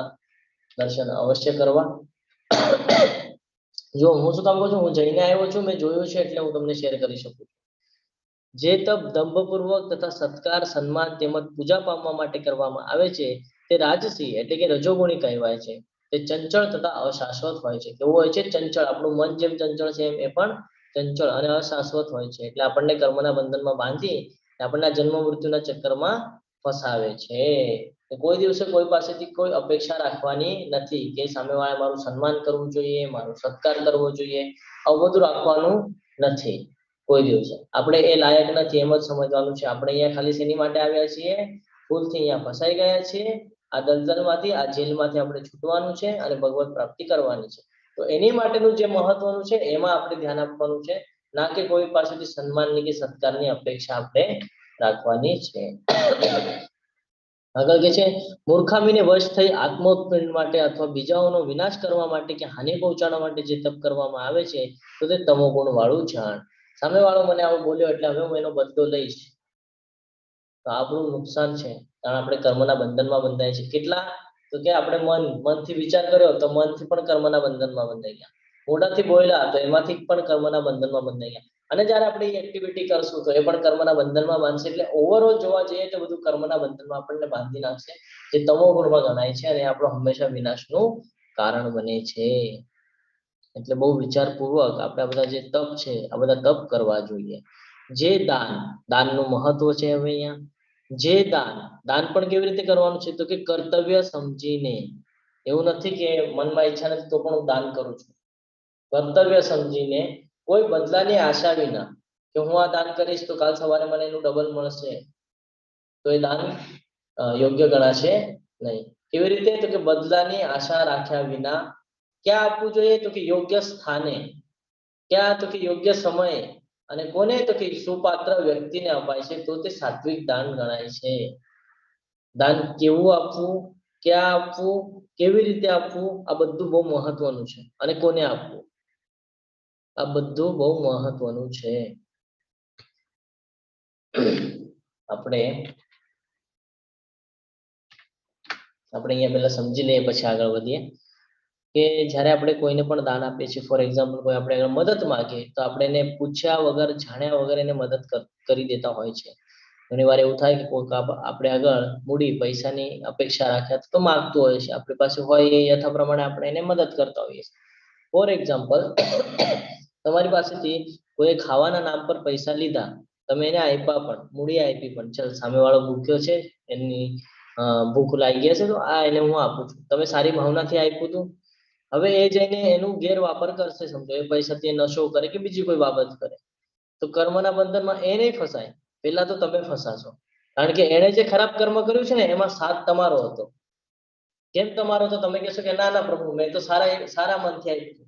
દર્શન અવશ્ય કરવા. જો હું શું કામ કહું છું, હું જઈને આવ્યો છું, મેં જોયું છે એટલે હું તમને શેર કરી શકું છું. જે તપ દંભપૂર્વક તથા સત્કાર સન્માન તેમજ પૂજા પામવા માટે કરવામાં આવે છે તે રાજસી એટલે કે રજોગુણી કહેવાય છે. તે ચંચળ તથા અશાશ્વત હોય છે. કેવું હોય છે? ચંચળ. આપણું મન જેમ ચંચળ છે એમ એ પણ ચંચળ અને અશાશ્વત હોય છે. એટલે આપણને કર્મના બંધનમાં બાંધી આપણને જન્મ મૃત્યુના ચક્કરમાં ફસાવે છે. કોઈ દિવસે કોઈ પાસેથી કોઈ અપેક્ષા રાખવાની નથી કે સામેવાળા મારું સન્માન કરવું જોઈએ, મારો સત્કાર કરવો જોઈએ, આવું બધું રાખવાનું નથી કોઈ દિવસે. આપણે એ લાયક નથી એમ જ સમજવાનું છે. આપણે અહીંયા ખાલી શેની માટે આવ્યા છીએ? ભૂલથી અહીંયા ફસાઈ ગયા છીએ. આ દલદલમાંથી, આ જેલમાંથી આપણે છૂટવાનું છે અને ભગવત પ્રાપ્તિ કરવાની છે. તો એની માટેનું જે મહત્વનું છે એમાં આપણે ધ્યાન આપવાનું છે, ના કે કોઈ પાસેથી સન્માનની કે સત્કારની અપેક્ષા આપણે રાખવાની છે. આગળ કે છે, મૂર્ખામીને વશ થઈ આત્મોત્પન્ન માટે અથવા બીજાઓનો વિનાશ કરવા માટે કે હાનિ પહોંચાડવા માટે જે તપ કરવામાં આવે છે તો તે તમોગુણ વાળું જાણ. સામે વાળો મને આવું બોલ્યો એટલે હવે હું એનો બદલો લઈશ, તો આપણું નુકસાન છે. કારણ આપણે કર્મના બંધનમાં બંધાય છે. કેટલા? તો કે આપણે મનથી વિચાર કર્યો તો મનથી પણ કર્મના બંધનમાં બંધાઈ ગયા. મોઢાથી બોલ્યા તો એમાંથી પણ કર્મના બંધનમાં બંધાઈ ગયા. અને જ્યારે આપણે એ એક્ટિવિટી કરશું તો એ પણ કર્મના બંધનમાં બાંધશે. એટલે ઓવરઓલ જોવા જઈએ તો બધું કર્મના બંધનમાં આપણને બાંધી નાખશે, જે તમોગુણમાં ગણાય છે અને આપણો હંમેશા વિનાશનું કારણ બને છે. એટલે બહુ વિચારપૂર્વક આપણે આ બધા જે તપ છે આ બધા તપ કરવા જોઈએ. જે દાનનું મહત્વ છે. હવે અહીંયા જે દાન પણ કેવી રીતે કરવાનું છે? તો કે કર્તવ્ય સમજીને. એવું નથી કે મનમાં ઈચ્છા નથી તો પણ હું દાન કરું છું. કર્તવ્ય સમજીને, કોઈ બદલાની આશા વિના કે હું આ દાન કરીશ તો કાલ સવારે મને એનું ડબલ મળશે, તો એ દાન યોગ્ય ગણાશે નહીં. કેવી રીતે? તો કે બદલાની આશા રાખ્યા વિના. ક્યાં આપવું જોઈએ? તો કે યોગ્ય સ્થાને. ક્યાં? તો કે યોગ્ય સમયે. અને કોને? તો કે સુપાત્ર વ્યક્તિને અપાય છે તો તે સાત્વિક દાન ગણાય છે. દાન કેવું આપવું, ક્યાં આપવું, કેવી રીતે આપવું, આ બધું બહુ મહત્વનું છે. અને કોને આપવું, આ બધું બહુ મહત્વનું છે. આપણે અહીંયા પહેલા સમજી લઈએ પછી આગળ વધીએ કે જ્યારે આપણે કોઈને પણ દાન આપીએ છીએ, ફોર એક્ઝામ્પલ કોઈ આપણે આગળ મદદ માંગે તો આપણે એને પૂછ્યા વગર, જાણ્યા વગર એને મદદ કરી દેતા હોય છે. ઘણી વાર એવું થાય કે કોઈક આપણે આગળ મૂડી પૈસાની અપેક્ષા રાખ્યા તો માંગતું હોય છે, આપણી પાસે હોય એ યથા પ્રમાણે આપણે એને મદદ કરતા હોઈએ છીએ. ફોર એક્ઝામ્પલ, તમારી પાસેથી કોઈ ખાવાના નામ પર પૈસા લીધા, તમે એને આપ્યા પણ, મૂડી આપી પણ, ચાલ સામેવાળો ભૂખ્યો છે, એની ભૂખ લાગી ગયા છે તો આ એને હું આપું છું, તમે સારી ભાવનાથી આપ્યું હતું. હવે એ જઈને એનું ગેરવાપર કરશે, સમજો એ પૈસાથી નશો કરે કે બીજી કોઈ બાબત કરે, તો કર્મના બંધનમાં એ નહીં ફસાય, પહેલા તો તમે ફસાશો. કારણ કે એણે જે ખરાબ કર્મ કર્યું છે ને એમાં સાથ તમારો હતો. કેમ તમારો? તો તમે કહેશો કે ના પ્રભુ, મેં તો સારા મનથી આપ્યું,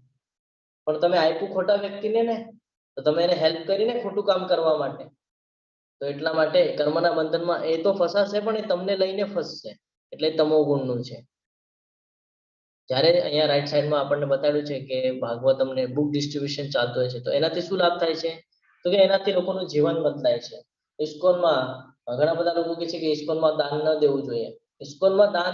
પણ તમે આપ્યું ખોટા વ્યક્તિને ને, તો તમે એને હેલ્પ કરીને ખોટું કામ કરવા માટે. તો એટલા માટે કર્મના બંધનમાં એ તો ફસાશે પણ એ તમને લઈને ફસશે, એટલે તમોગુણનું છે. જ્યારે અહીંયા રાઈટ સાઈડમાં આપણને બતાવ્યું છે કે ભાગવતમ ને બુક ડિસ્ટ્રીબ્યુશન ચાલતું હોય છે, તો એનાથી શું લાભ થાય છે? તો કે એનાથી લોકોનું જીવન બદલાય છે. ઇસ્કોનમાં ઘણા બધા લોકો કહે છે કે ઇસ્કોનમાં દાન ન દેવું જોઈએ. ઇસ્કોનમાં દાન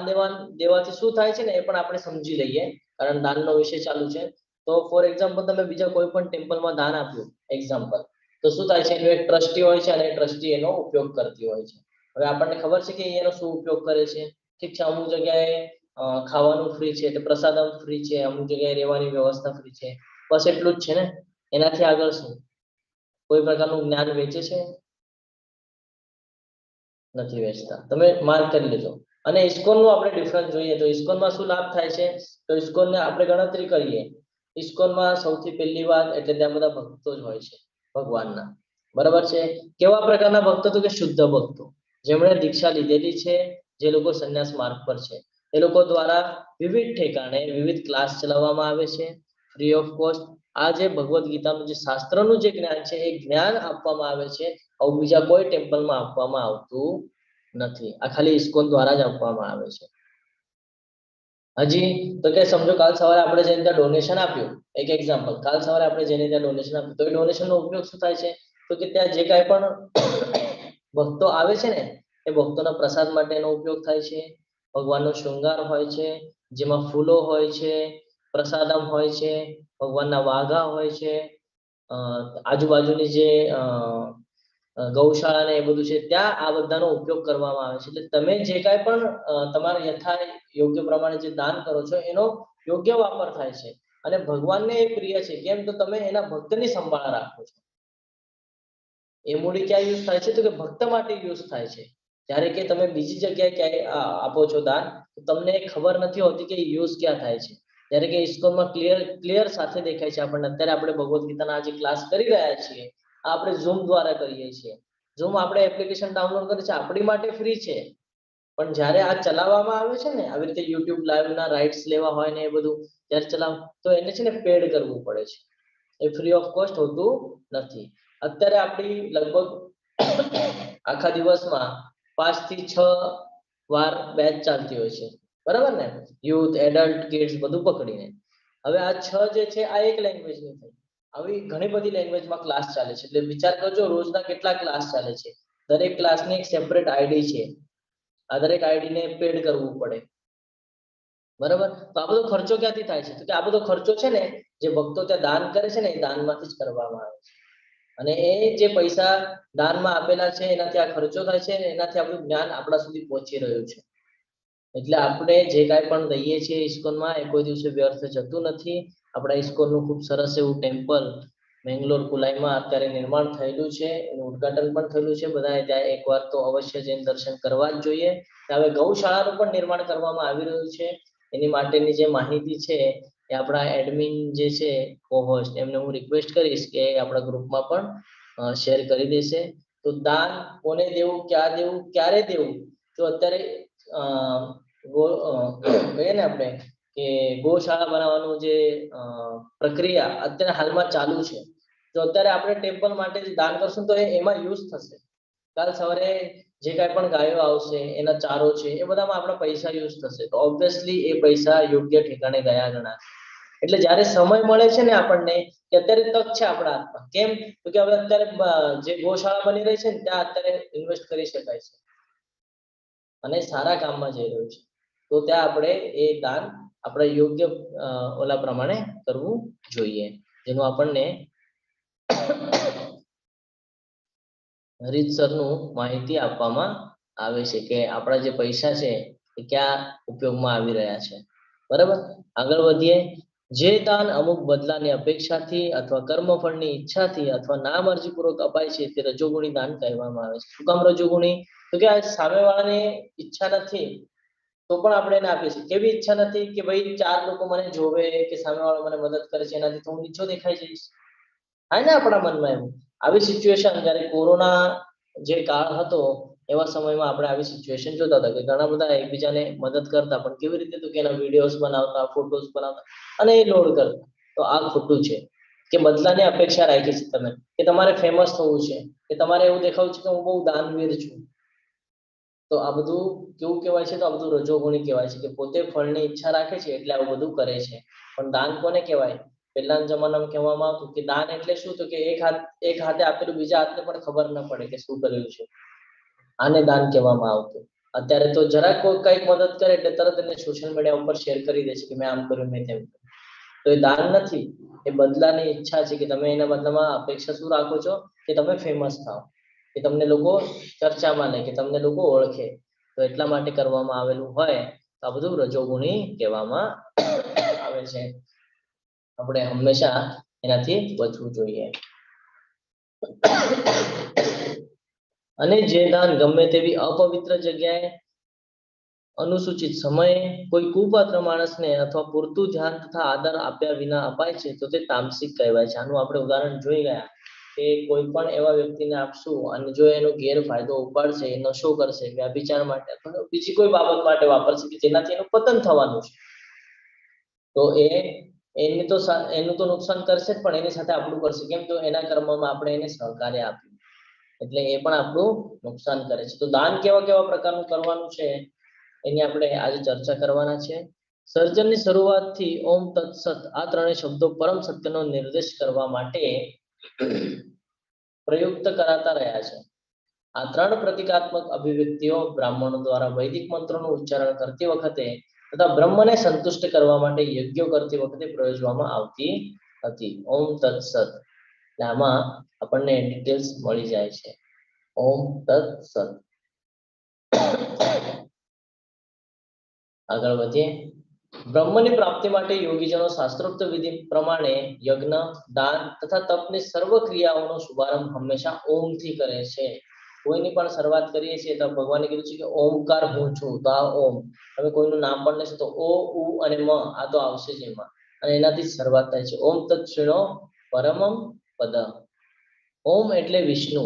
દેવાથી શું થાય છે ને એ પણ આપણે સમજી લઈએ, કારણ દાનનો વિષય ચાલુ છે. તો ફોર એક્ઝામ્પલ, તમે બીજા કોઈ પણ ટેમ્પલમાં દાન આપ્યું એક્ઝામ્પલ, તો શું થાય છે? એનું એક ટ્રસ્ટી હોય છે અને ટ્રસ્ટી એનો ઉપયોગ કરતી હોય છે. હવે આપણને ખબર છે કે એનો શું ઉપયોગ કરે છે. ઠીક છે, અમુક જગ્યાએ ખાવાનું ફ્રી છે, એટલે પ્રસાદમ ફ્રી છે, અમુક જગ્યાએ રહેવાની વ્યવસ્થા ફ્રી છે, બસ એટલું જ છે ને. એનાથી આગળ શું કોઈ પ્રકારનું જ્ઞાન વેચે છે? નથી વેચતા. તમે માર્ક કરી લેજો. અને ઇસ્કોન નું આપણે ડિફરન્સ જોઈએ તો ઇસ્કોનમાં શું લાભ થાય છે? તો ઇસ્કોનને આપણે ગણતરી કરીએ, ઇસ્કોનમાં સૌથી પહેલી વાત એટલે ત્યાં બધા ભક્તો જ હોય છે ભગવાનના, બરાબર છે. કેવા પ્રકારના ભક્તો? તો કે શુદ્ધ ભક્તો, જેમણે દીક્ષા લીધેલી છે, જે લોકો સંન્યાસ માર્ગ પર છે, એ લોકો દ્વારા વિવિધ ઠેકાણે વિવિધ ક્લાસ ચલાવવામાં આવે છે ફ્રી ઓફ કોસ્ટ. આ જે ભગવદ્ ગીતાનું જે શાસ્ત્રનું જે જ્ઞાન છે એ જ્ઞાન આપવામાં આવે છે, આવું બીજા કોઈ ટેમ્પલમાં આપવામાં આવતું નથી. આ ખાલી ઇસ્કોન દ્વારા જ આપવામાં આવે છે. હજી તો કે સમજો કાલ સવારે આપણે જઈને ત્યાં ડોનેશન આપ્યું, એક એક્ઝામ્પલ, કાલ સવારે આપણે જઈને ત્યાં ડોનેશન આપ્યું, તો એ ડોનેશન નો ઉપયોગ શું થાય છે? તો કે ત્યાં જે કાંઈ પણ ભક્તો આવે છે ને એ ભક્તોના પ્રસાદ માટેનો ઉપયોગ થાય છે, ભગવાનનો શૃંગાર હોય છે, જેમાં ફૂલો હોય છે, પ્રસાદમ હોય છે, ભગવાનના વાઘા હોય છે, આજુબાજુની જે ગૌશાળા ને એ બધું છે ત્યાં આ બધાનો ઉપયોગ કરવામાં આવે છે. એટલે તમે જે કાંઈ પણ તમારા યથા યોગ્ય પ્રમાણે જે દાન કરો છો એનો યોગ્ય વાપર થાય છે, અને ભગવાનને એ પ્રિય છે. કેમ? તો તમે એના ભક્તની સંભાળ રાખો છો. એ મૂડી ક્યાં યુઝ થાય છે? તો કે ભક્ત માટે યુઝ થાય છે. જ્યારે કે તમે બીજી જગ્યાએ ક્યાંય આપો છો દાન, તો તમને ખબર નથી હોતી કે યુઝ ક્યાં થાય છે. જ્યારે કે ઇસ્કોનમાં ક્લિયર સાથે દેખાય છે આપણને. અત્યારે આપણે ભગવદ્ ગીતાના જે ક્લાસ કરી રહ્યા છીએ આપણે ઝૂમ દ્વારા કરીએ છીએ. ઝૂમ આપણે એપ્લિકેશન ડાઉનલોડ કરી છે, આપણી માટે ફ્રી છે, પણ જ્યારે આ ચલાવવામાં આવે છે ને આવી રીતે યુટ્યુબ લાઈવ ના રાઇટ્સ લેવા હોય ને એ બધું જ્યારે ચલાવ, તો એને છે ને પેડ કરવું પડે છે. એ ફ્રી ઓફ કોસ્ટ હોતું નથી. અત્યારે આપણી લગભગ આખા દિવસમાં 5 થી 6 વાર બેચ ચાલતી હોય છે, બરાબર ને? યુથ, એડલ્ટ, કિડ્સ બધું પકડીને. હવે આ 6 જે છે આ એક લેંગ્વેજ ની થઈ. આવી ઘણી બધી લેંગ્વેજમાં ક્લાસ ચાલે છે. એટલે વિચાર કરજો રોજના કેટલા ક્લાસ ચાલે છે. દરેક ક્લાસની એક સેપરેટ આઈડી છે. આ દરેક આઈડી ને પેડ કરવું પડે, બરાબર? તો આ બધો ખર્ચો ક્યાંથી થાય છે? તો કે આ બધો ખર્ચો છે ને જે ભક્તો ત્યાં દાન કરે છે ને એ દાનમાંથી જ કરવામાં આવે છે. અને એ જે પૈસા દાનમાં આપેલા છે એનાથી આ ખર્ચો થાય છે, એનાથી આપણું જ્ઞાન આપણા સુધી પહોંચી રહ્યું છે. એટલે આપણે જે કાંઈ પણ દઈએ છીએ ઇસ્કોનમાં એ કોઈ દિવસે વ્યર્થ જતું નથી. આપણા ઇસ્કોનનું ખૂબ સરસ એવું ટેમ્પલ મેંગલોર કુલાઈમાં અત્યારે નિર્માણ થયેલું છે, એનું ઉદ્ઘાટન પણ થયેલું છે. બધાએ ત્યાં એકવાર તો અવશ્ય જઈને દર્શન કરવા જ જોઈએ. હવે ગૌશાળાનું પણ નિર્માણ કરવામાં આવી રહ્યું છે. એની માટેની જે માહિતી છે એ આપણા એડમિન જે છે કોહોસ્ટ એમને હું રિક્વેસ્ટ કરીશ કે આપણા ગ્રુપમાં પણ શેર કરી દેશે. તો દાન કોને દેવું, ક્યાં દેવું, ક્યારે દેવું? તો અત્યારે કહીએ ને આપણે કે ગૌશાળા બનાવવાનું જે પ્રક્રિયા અત્યારે હાલમાં ચાલુ છે, તો અત્યારે આપણે ટેમ્પલ માટે જે દાન કરશું તો એમાં યુઝ થશે. કાલ સવારે જે કાંઈ પણ ગાયો આવશે, એના ચારો છે, એ બધામાં આપણા પૈસા યુઝ થશે. તો ઓબ્વિયસલી એ પૈસા યોગ્ય ઠેકાણે ગયા ગણાશે. એટલે જ્યારે સમય મળે છે ને આપણને કે અત્યારે તક છે આપણા હાથમાં. કેમ? તો કે હવે અત્યારે જે ગૌશાળા બની રહી છે ને ત્યાં અત્યારે ઇન્વેસ્ટ કરી શકાય છે અને સારા કામમાં જઈ રહ્યું છે. તો ત્યાં આપણે એ દાન આપણે યોગ્ય ઓલા પ્રમાણે કરવું જોઈએ, જેનું આપણને રીતસરનું માહિતી આપવામાં આવે છે કે આપણા જે પૈસા છે એ ક્યાં ઉપયોગમાં આવી રહ્યા છે, બરાબર? આગળ વધીએ. જે દાન અમુક બદલાની અપેક્ષાથી અથવા કર્મફળની ઈચ્છાથી અથવા નામરજીપૂર્વક અપાય છે તે રજોગુણી દાન કહેવામાં આવે છે. શું કામ રજોગુણી? તો કે આ સામેવાળાને ઈચ્છા નથી તો પણ આપણે એને આપીએ છીએ. કેવી ઈચ્છા નથી? કે ભાઈ 4 લોકો મને જોવે કે સામેવાળો મને મદદ કરે છે એનાથી તો હું નીચો દેખાઈ જઈશ. થાય ને આપણા મનમાં એવું. આવી સિચ્યુએશન જ્યારે કોરોના જે કાળ હતો એવા સમયમાં આપણે આવી સિચ્યુએશન જોતા હતા કે ઘણા બધા એકબીજાને મદદ કરતા, પણ કેવી રીતે? તો કે એના વિડીયોઝ બનાવતા, ફોટોઝ બનાવતા અને એ લોડ કરતા. તો આ ખોટું છે કે બદલાની અપેક્ષા રાખી છે તમે, કે તમારે ફેમસ થવું છે, કે તમારે એવું દેખાવું છે કે હું બહુ દાનવીર છું. તો આ બધું કેવું કહેવાય છે? તો આ બધું રજોગુણી કહેવાય છે, કે પોતે ફળની ઈચ્છા રાખે છે એટલે આવું બધું કરે છે. પણ દાન કોને કહેવાય? પહેલાના જમાનામાં કહેવામાં આવતું કે દાન એટલે શું? તો કે એક હાથે આપેલું બીજા હાથને પણ ખબર ન પડે કે શું કર્યું છે. આને દાન કહેવામાં આવતું. અત્યારે તો જરાક કોઈ કંઈક મદદ કરે એટલે તરત એને સોશિયલ મીડિયા ઉપર શેર કરી દે છે કે મેં આમ કર્યું, મેં તેમ કર્યું. તો એ દાન નથી, એ બદલાની ઈચ્છા છે કે તમે એના બદલામાં અપેક્ષા શું રાખો છો? કે તમે ફેમસ થાઓ, કે તમને લોકો ચર્ચામાં લે, કે તમને લોકો ઓળખે. તો એટલા માટે કરવામાં આવેલું હોય આ બધું રજોગુણી કહેવામાં આવે છે. આપણે હંમેશા એનાથી બચવું જોઈએ. અને જે દાન ગમે તેવી અપવિત્ર જગ્યાએ, અનુસૂચિત સમયે, કોઈ કુપાત્ર માણસને અથવા પૂરતું ધ્યાન તથા આદર આપ્યા વિના અપાય છે તો તે તામસિક કહેવાય છે. આનું આપણે ઉદાહરણ જોઈ ગયા કે કોઈ પણ એવા વ્યક્તિને આપશું અને જો એનો ગેરફાયદો ઉપાડશે, નશો કરશે, વ્યભિચાર માટે અથવા બીજી કોઈ બાબત માટે વાપરશે કે જેનાથી એનું પતન થવાનું છે, તો એનું તો નુકસાન કરશે જ, પણ એની સાથે આપણું કરશે. કેમ? તો એના કર્મમાં આપણે એને સહકાર્ય આપ્યું, એટલે એ પણ આપણું નુકસાન કરે છે. તો દાન કેવા કેવા પ્રકારનું કરવાનું છે એની આપણે આજે ચર્ચા કરવાના છે. સર્જનની શરૂઆતથી ઓમ તત્સત આ ત્રણેય શબ્દો પરમ સત્યનો નિર્દેશ કરવા માટે પ્રયુક્ત કરાતા રહ્યા છે. આ ત્રણ પ્રતિકાત્મક અભિવ્યક્તિઓ બ્રાહ્મણો દ્વારા વૈદિક મંત્રોનું ઉચ્ચારણ કરતી વખતે તથા બ્રહ્મને સંતુષ્ટ કરવા માટે યજ્ઞો કરતી વખતે પ્રયોજવામાં આવતી હતી. ઓમ તત્સત, એટલે આમાં આપણને ડિટેલ્સ મળી જાય છે. ઓમ તત્સત. આગળ વધીએ. બ્રહ્મની પ્રાપ્તિ માટે યોગીજનો શાસ્ત્રોક્ત વિધિ પ્રમાણે યજ્ઞ, દાન તથા તપની સર્વ ક્રિયાઓનો શુભારંભ હંમેશા ઓમ થી કરે છે. કોઈની પણ શરૂઆત કરીએ છીએ તો ભગવાને કીધું છે કે ઓમકાર હું છું, તો આ ઓમ. હવે કોઈનું નામ પણ લેશે તો ઓ, ઉ અને મ આ તો આવશે જ એમાં, અને એનાથી શરૂઆત થાય છે. ઓમ તત્ક્ષણો પરમમ પદ. ઓમ એટલે વિષ્ણુ.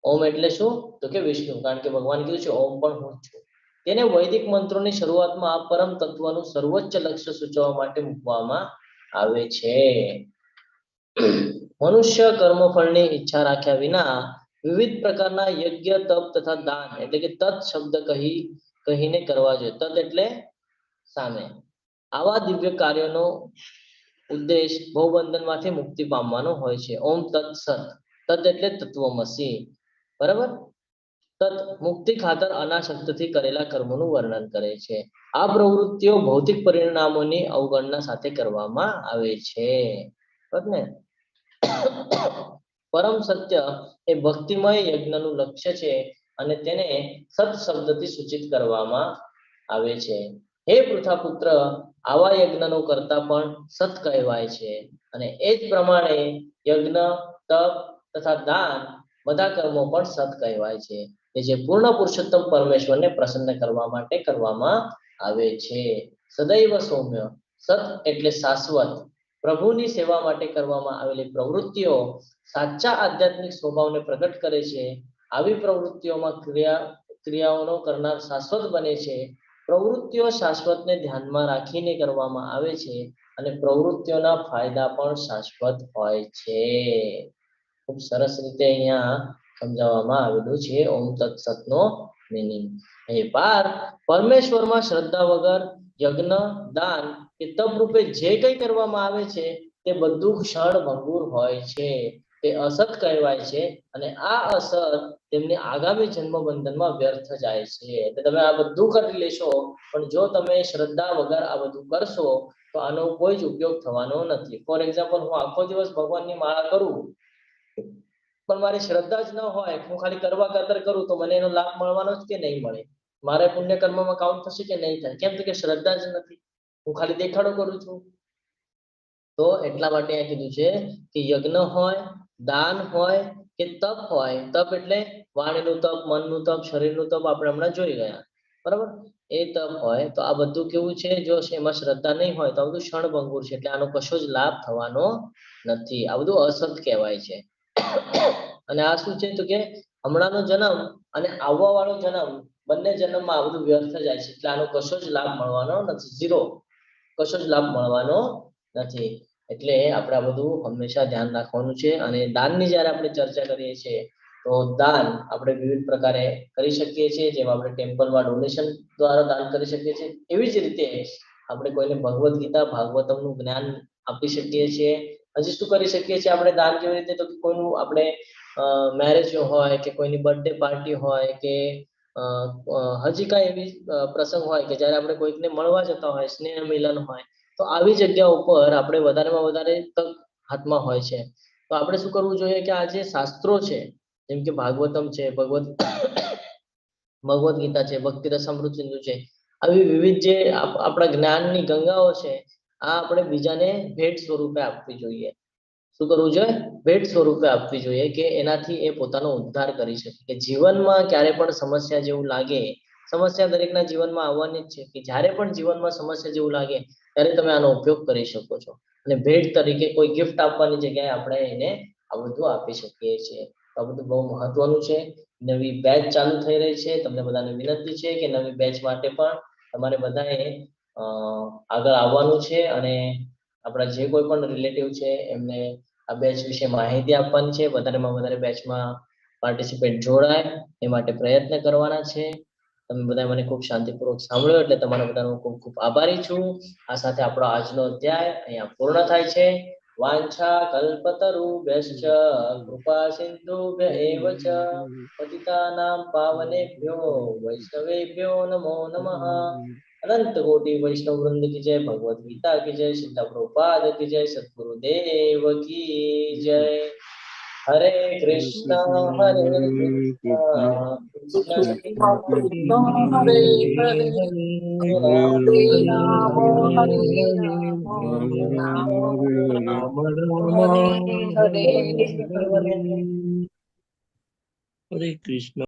ઓમ એટલે શું? તો કે વિષ્ણુ, કારણ કે ભગવાન કીધું છે ઓમ પણ હું છું. તેને વૈદિક મંત્રોની શરૂઆતમાં આ પરમ તત્વનું સર્વોચ્ચ લક્ષ્ય સૂચવવા માટે મૂકવામાં આવે છે. મનુષ્ય કર્મફળની ઈચ્છા રાખ્યા વિના વિવિધ પ્રકારના યજ્ઞ, તપ તથા દાન એટલે કે તત્ શબ્દ કહીને કરવા જોઈએ. તત્ એટલે સામે. આવા દિવ્ય કાર્યોનો ઉદ્દેશ ભવબંધનમાંથી મુક્તિ પામવાનો હોય છે. ઓમ તત્સત. તત્ એટલે તત્વમસી, બરાબર. તત્ મુક્તિ ખાતર અનાસક્તથી કરેલા કર્મોનું વર્ણન કરે છે. આ પ્રવૃત્તિઓ ભૌતિક પરિણામોની અવગણના સાથે કરવામાં આવે છે. બરાબર ને? પરમ સત્ય એ ભક્તિમય યજ્ઞનું લક્ષ્ય છે અને તેને સત શબ્દથી સૂચિત કરવામાં આવે છે. હે પૃથાપુત્ર, આવા યજ્ઞનો કરતા પણ સત કહેવાય છે, અને એ જ પ્રમાણે યજ્ઞ, તપ તથા દાન બધા કર્મો પણ સત કહેવાય છે, કે જે પૂર્ણ પુરુષોત્તમ પરમેશ્વરને પ્રસન્ન કરવા માટે કરવામાં આવે છે. સદૈવ સૌમ્ય. સત એટલે શાશ્વત. પ્રભુની સેવા માટે કરવામાં આવેલી પ્રવૃત્તિઓ સાચા આધ્યાત્મિક સ્વભાવને પ્રગટ કરે છે. આવી પ્રવૃત્તિઓમાં ક્રિયાઓનો કરનાર શાશ્વત બને છે. પ્રવૃત્તિઓ શાશ્વતને ધ્યાનમાં રાખીને કરવામાં આવે છે, અને પ્રવૃત્તિઓના ફાયદા પણ શાશ્વત હોય છે. ખૂબ સરસ રીતે અહીંયા સમજાવવામાં આવેલું છે ઓમ તત્સત નો મીનિંગ. હે પાર્થ, પરમેશ્વરમાં શ્રદ્ધા વગર યજ્ઞ, દાન કે તપ રૂપે જે કંઈ કરવામાં આવે છે તે બધું ક્ષણભંગુર હોય છે, તે અસત કહેવાય છે, અને આ અસત તેમની આગામી જન્મ બંધનમાં વ્યર્થ જાય છે. એટલે તમે આ બધું કરી લેશો, પણ જો તમે શ્રદ્ધા વગર આ બધું કરશો તો આનો કોઈ જ ઉપયોગ થવાનો નથી. ફોર એક્ઝામ્પલ, હું આખો દિવસ ભગવાનની માળા કરું પણ મારી શ્રદ્ધા જ ન હોય, હું ખાલી કરવા ખાતર કરું, તો મને એનો લાભ મળવાનો જ કે નહીં મળે? મારે પુણ્ય કર્મમાં કાઉન્ટ થશે કે નહીં થાય? કેમ? તો કે શ્રદ્ધા જ નથી, હું ખાલી દેખાડો કરું છું. તો એટલા માટે આ કીધું છે કે યજ્ઞ હોય, દાન હોય કે તપ હોય. તપ એટલે વાણીનું તપ, મનનું તપ, શરીરનું તપ, આપણે હમણાં જોઈ ગયા, બરાબર. એ તપ હોય તો આ બધું કેવું છે? જો એમાં શ્રદ્ધા નહીં હોય તો આ બધું ક્ષણભંગુર છે, એટલે આનો કશો જ લાભ થવાનો નથી. આ બધું અસત કહેવાય છે. અને આ શું છે? તો કે હમણાંનો જન્મ અને આવવા વાળો જન્મ, બંને જન્મમાં આ બધું વ્યર્થ જાય છે, એટલે આનો કશો જ લાભ મળવાનો નથી. ઝીરો, કશો જ લાભ મળવાનો નથી. એટલે આપણે આ બધું હંમેશા ધ્યાન રાખવાનું છે. અને દાનની જ્યારે આપણે ચર્ચા કરીએ છીએ તો દાન આપણે વિવિધ પ્રકારે કરી શકીએ છીએ. જેમ આપણે ટેમ્પલમાં ડોનેશન દ્વારા દાન કરી શકીએ છીએ, એવી જ રીતે આપણે કોઈને ભગવદ્ ગીતા, ભાગવતમનું જ્ઞાન આપી શકીએ છીએ. હજી શું કરી શકીએ છીએ આપણે દાન? કેવી રીતે? તો કોઈનું આપણે મેરેજ હોય કે કોઈની બર્થડે પાર્ટી હોય કે હજી કાંઈ એવી પ્રસંગ હોય કે જ્યારે આપણે કોઈકને મળવા જતા હોય, સ્નેહ મિલન હોય, તો આવી જગ્યા ઉપર આપણે વધારેમાં વધારે તક હાથમાં હોય છે. તો આપણે શું કરવું જોઈએ કે આ જે શાસ્ત્રો છે, જેમ કે ભાગવતમ છે, ભગવદ્ ગીતા છે, ભક્તિ રસામૃત સિંધુ છે, આવી વિવિધ જે આપણા જ્ઞાનની ગંગાઓ છે આ આપણે બીજાને ભેટ સ્વરૂપે આપવી જોઈએ. શું કરવું જોઈએ? ભેટ સ્વરૂપે આપવી જોઈએ કે એનાથી એ પોતાનો ઉદ્ધાર કરી શકે. કે જીવનમાં ક્યારે પણ સમસ્યા જેવું લાગે, સમસ્યા દરેકના જીવનમાં આવવાની જ છે, કે જ્યારે પણ જીવનમાં સમસ્યા જેવું લાગે ત્યારે તમે આનો ઉપયોગ કરી શકો છો અને ભેટ તરીકે કોઈ ગિફ્ટ આપવાની જગ્યાએ આપણે એને આ બધું આપી શકીએ છીએ. આ બધું બહુ મહત્વનું છે. નવી બેચ ચાલુ થઈ રહી છે. તમને બધાને વિનંતી છે કે નવી બેચ માટે પણ તમારે બધાએ આગળ આવવાનું છે અને આપણા જે કોઈ પણ રિલેટિવ છે એમને આ બેચ વિશે માહિતી આપવાની છે. વધારેમાં વધારે બેચમાં પાર્ટિસિપેટ જોડાય એ માટે પ્રયત્ન કરવાના છે. તમે બધા મને ખૂબ શાંતિપૂર્વક સાંભળ્યો એટલે તમારા બધાનો ખૂબ ખૂબ આભારી છું. આ સાથે આપણો આજનો અધ્યાય અહીંયા પૂર્ણ થાય છે. વાંછા કલ્પતરુભ્યશ્ચ કૃપા સિંધુભ્ય એવ ચ પતિતાનાં પાવનેભ્યો વૈષ્ણવેભ્યો નમો નમઃ. अनंत कोटि वैष्णव वृंद की जय, भगवत गीता की जय, श्रील प्रभुपाद की जय, सद्गुरुदेव की जय. हरे कृष्ण कृष्ण कृष्ण हरे हरे हरे राम हरे राम राम राम हरे हरे हरे कृष्ण.